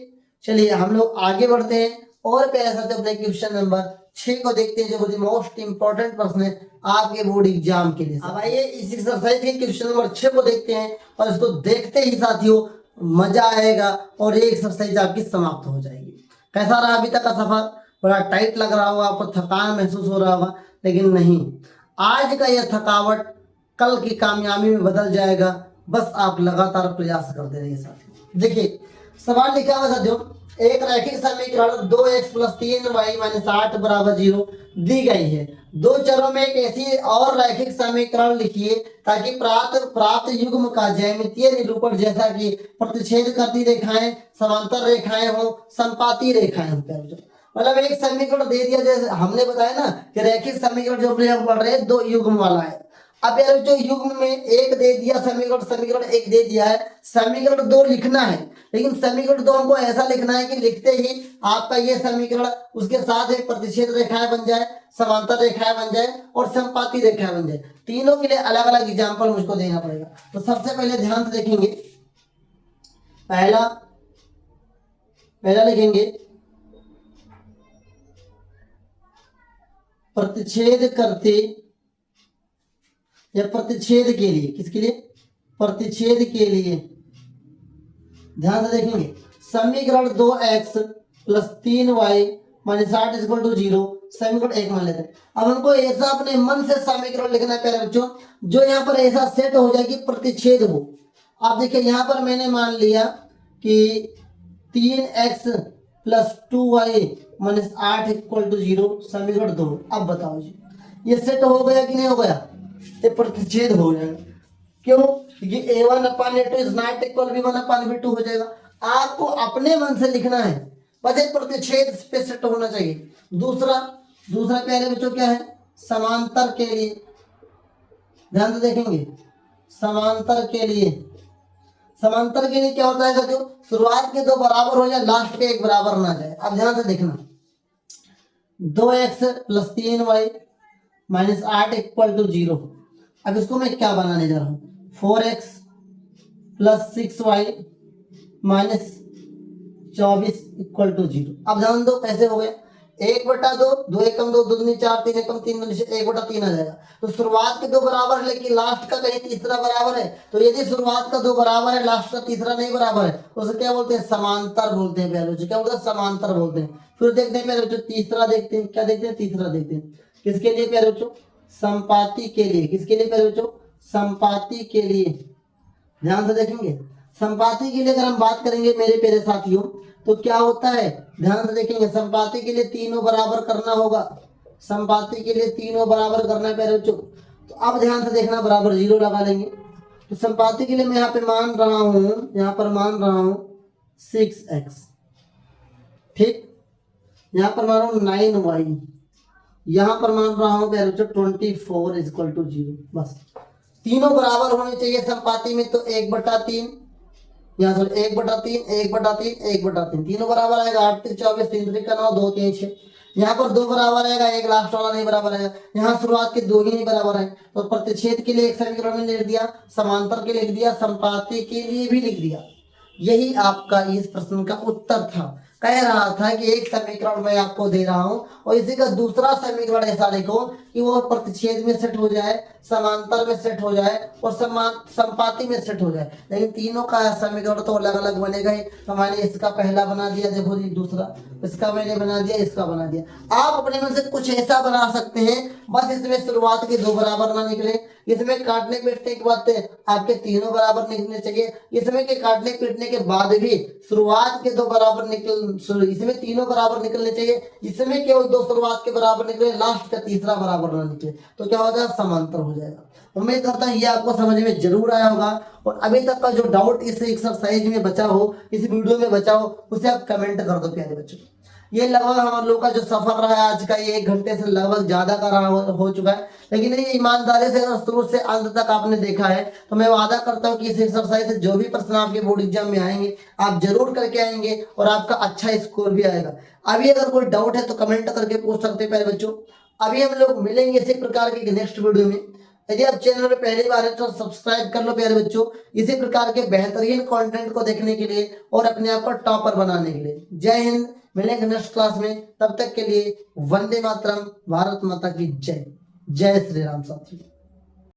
चलिए हम लोग आगे बढ़ते हैं और पहले सबसे अपने क्वेश्चन नंबर 6 को देखते हैं, जो बहुत मोस्ट इंपॉर्टेंट प्रश्न है आपके बोर्ड एग्जाम के लिए। अब आइए इस एक्सरसाइज के क्वेश्चन नंबर 6 को देखते हैं और इसको देखते ही साथियों मजा आएगा और ये एक्सरसाइज आपकी समाप्त हो जाएगी। कैसा रहा अभी तक का सफर, बड़ा टाइट लग रहा होगा आपको, थकान महसूस हो रहा होगा, लेकिन नहीं, आज का यह थकावट कल की कामयाबी में बदल जाएगा, बस आप लगातार प्रयास करते रहिए साथियों। देखिए सवाल लिखा हुआ साथियों, एक रैखिक समीकरण 2x प्लस 3y माइनस 8 बराबर 0 दी गई है। दो चरों में एक ऐसी और रैखिक समीकरण लिखिए ताकि प्राप्त युग्म का ज्यामितीय निरूपण जैसा कि प्रतिच्छेद करती रेखाएं, समांतर रेखाएं हो, संपाती रेखाएं हो। मतलब एक समीकरण दे दिया, जैसे हमने बताया ना कि रैखिक समीकरण जो हम पढ़ रहे हैं 2 युग्म वाला है। अब यार जो युग्म में एक दे दिया समीकरण 1 दे दिया है, समीकरण 2 लिखना है, लेकिन समीकरण 2 हमको ऐसा लिखना है कि लिखते ही आपका ये समीकरण उसके साथ एक प्रतिच्छेद रेखाएं बन जाए, समांतर रेखाएं बन जाए और संपाती रेखाएं बन जाए। तीनों के लिए अलग अलग एग्जाम्पल मुझको देना पड़ेगा। तो सबसे पहले ध्यान से देखेंगे, पहला लिखेंगे प्रतिच्छेद करते या प्रतिच्छेद के लिए, किसके लिए, प्रतिच्छेद के लिए ध्यान से देखेंगे समीकरण 2x plus 3y minus 8 equal to 0 समीकरण 1 मान लेते हैं। अब हमको ऐसा अपने मन से समीकरण लिखना है प्यारे बच्चों जो यहाँ पर ऐसा सेट हो जाए कि प्रतिच्छेद हो। आप देखिए यहाँ पर मैंने मान लिया कि 3x plus 2y minus 8 equal to 0, समीकरण 2। अब बताओ जी, ये सेट हो गया कि नहीं हो गया? ये प्रतिच्छेद हो जाएगा। क्यों? ये a1 upon a2 is not equal b1 upon b2 हो जाएगा। आपको अपने मन से लिखना है, बस एक प्रतिच्छेद पे सेट होना चाहिए। दूसरा प्यारे बच्चों क्या है? समांतर के लिए ध्यान से देखेंगे। समांतर के लिए क्या होता है जो शुरुआत के दो बराबर हो जाए, लास्ट के एक बराबर ना जाए। अब ध्यान से देखना, 2x plus 3y minus 8 equal to 0। अब इसको मैं क्या बनाने जा रहा हूँ? 4x plus 6y minus 24 equal to 0। अब ध्यान दो कैसे हो गया? 1/2, 2 एकम 2, 2 दूनी 4, 3 एकम 3, 1/3 आ जाएगा। तो शुरुआत के दो बराबर है, लेकिन लास्ट का कहीं तीसरा बराबर है। तो यदि शुरुआत का दो बराबर है, लास्ट का तीसरा नहीं बराबर है, तो उसे क्या बोलते हैं? समांतर बोलते हैं प्यारे बच्चों। क्या बोलते हैं? समांतर बोलते हैं। फिर देखते हैं प्यारे बच्चों, तीसरा देखते हैं। क्या देखते हैं? तीसरा देखते हैं। किसके लिए प्यारे बच्चों? संपाति के लिए। किसके लिए प्यारे बच्चों? संपाति के लिए। ध्यान से देखेंगे, संपाति के लिए अगर हम बात करेंगे मेरे प्यारे साथियों, तो क्या होता है? ध्यान से देखेंगे, संपाति के लिए तीनों बराबर करना होगा। संपाति के लिए तीनों बराबर करना है प्यारे बच्चों। तो अब ध्यान से देखना, बराबर 0 लगा लेंगे। तो संपाति के लिए मैं यहाँ पे मान रहा हूँ, यहाँ पर मान रहा हूँ 6x, ठीक। यहाँ पर मान रहा हूँ 9y, यहाँ पर मान रहा हूँ प्यारे बच्चों 24 इक्वल टू 0। बस तीनों बराबर होने चाहिए संपाति में। तो 1/3, यहाँ से 1/3, 1/3, 1/3, तीनों बराबर आएगा। 8 3 24, 3 3 9, 2 3 6। यहाँ पर 2 बराबर आएगा, एक लास्ट वाला नहीं बराबर आएगा। यहाँ शुरुआत के 2 ही नहीं बराबर है। तो प्रतिच्छेद के लिए एक समीकरण में लिख दिया, समांतर के लिए लिख दिया, संपाति के लिए भी लिख दिया। यही आपका इस प्रश्न का उत्तर था। कह रहा था कि एक समीकरण मैं आपको दे रहा हूं और इसी का दूसरा समीकरण ऐसा लिखो कि वो प्रतिच्छेद में सेट हो जाए, समांतर में सेट हो जाए और संपाति में सेट हो जाए। लेकिन तीनों का समीकरण तो अलग अलग बनेगा ही। तो मैंने इसका पहला बना दिया, देखो जी, दूसरा इसका मैंने बना दिया, इसका बना दिया। आप अपने मन से कुछ ऐसा बना सकते हैं, बस इसमें शुरुआत के दो बराबर ना निकले, इसमें काटने पीटने के बाद आपके तीनों बराबर निकलने चाहिए। इसमें के काटने पीटने के बाद भी शुरुआत के दो बराबर इसमें तीनों बराबर निकलने चाहिए। इसमें केवल दो शुरुआत के बराबर निकले, लास्ट का तीसरा बराबर ना निकले, तो क्या हो जाएगा? समांतर हो जाएगा। उम्मीद करता हूँ ये आपको समझ में जरूर आया होगा। और अभी तक का जो डाउट इस एक्सरसाइज में बचा हो, इस वीडियो में बचा हो, उसे आप कमेंट कर दो प्यारे बच्चों। ये लगभग हम लोग का जो सफर रहा है आज का, ये 1 घंटे से लगभग ज्यादा का रहा हो चुका है। लेकिन ये ईमानदारी से अगर शुरू से अंत तक आपने देखा है तो मैं वादा करता हूँ कि इस एक्सरसाइज से जो भी प्रश्न आपके बोर्ड एग्जाम में आएंगे आप जरूर करके आएंगे और आपका अच्छा स्कोर भी आएगा। अभी अगर कोई डाउट है तो कमेंट करके पूछ सकते हैं प्यारे बच्चों। अभी हम लोग मिलेंगे इसी प्रकार के नेक्स्ट वीडियो में। यदि आप चैनल पर पहली बार है तो सब्सक्राइब कर लो प्यारे बच्चों, इसी प्रकार के बेहतरीन कंटेंट को देखने के लिए और अपने आप को टॉपर बनाने के लिए। जय हिंद, मिलेंगे नेक्स्ट क्लास में। तब तक के लिए वंदे मातरम, भारत माता की जय। जय श्री राम साथियों।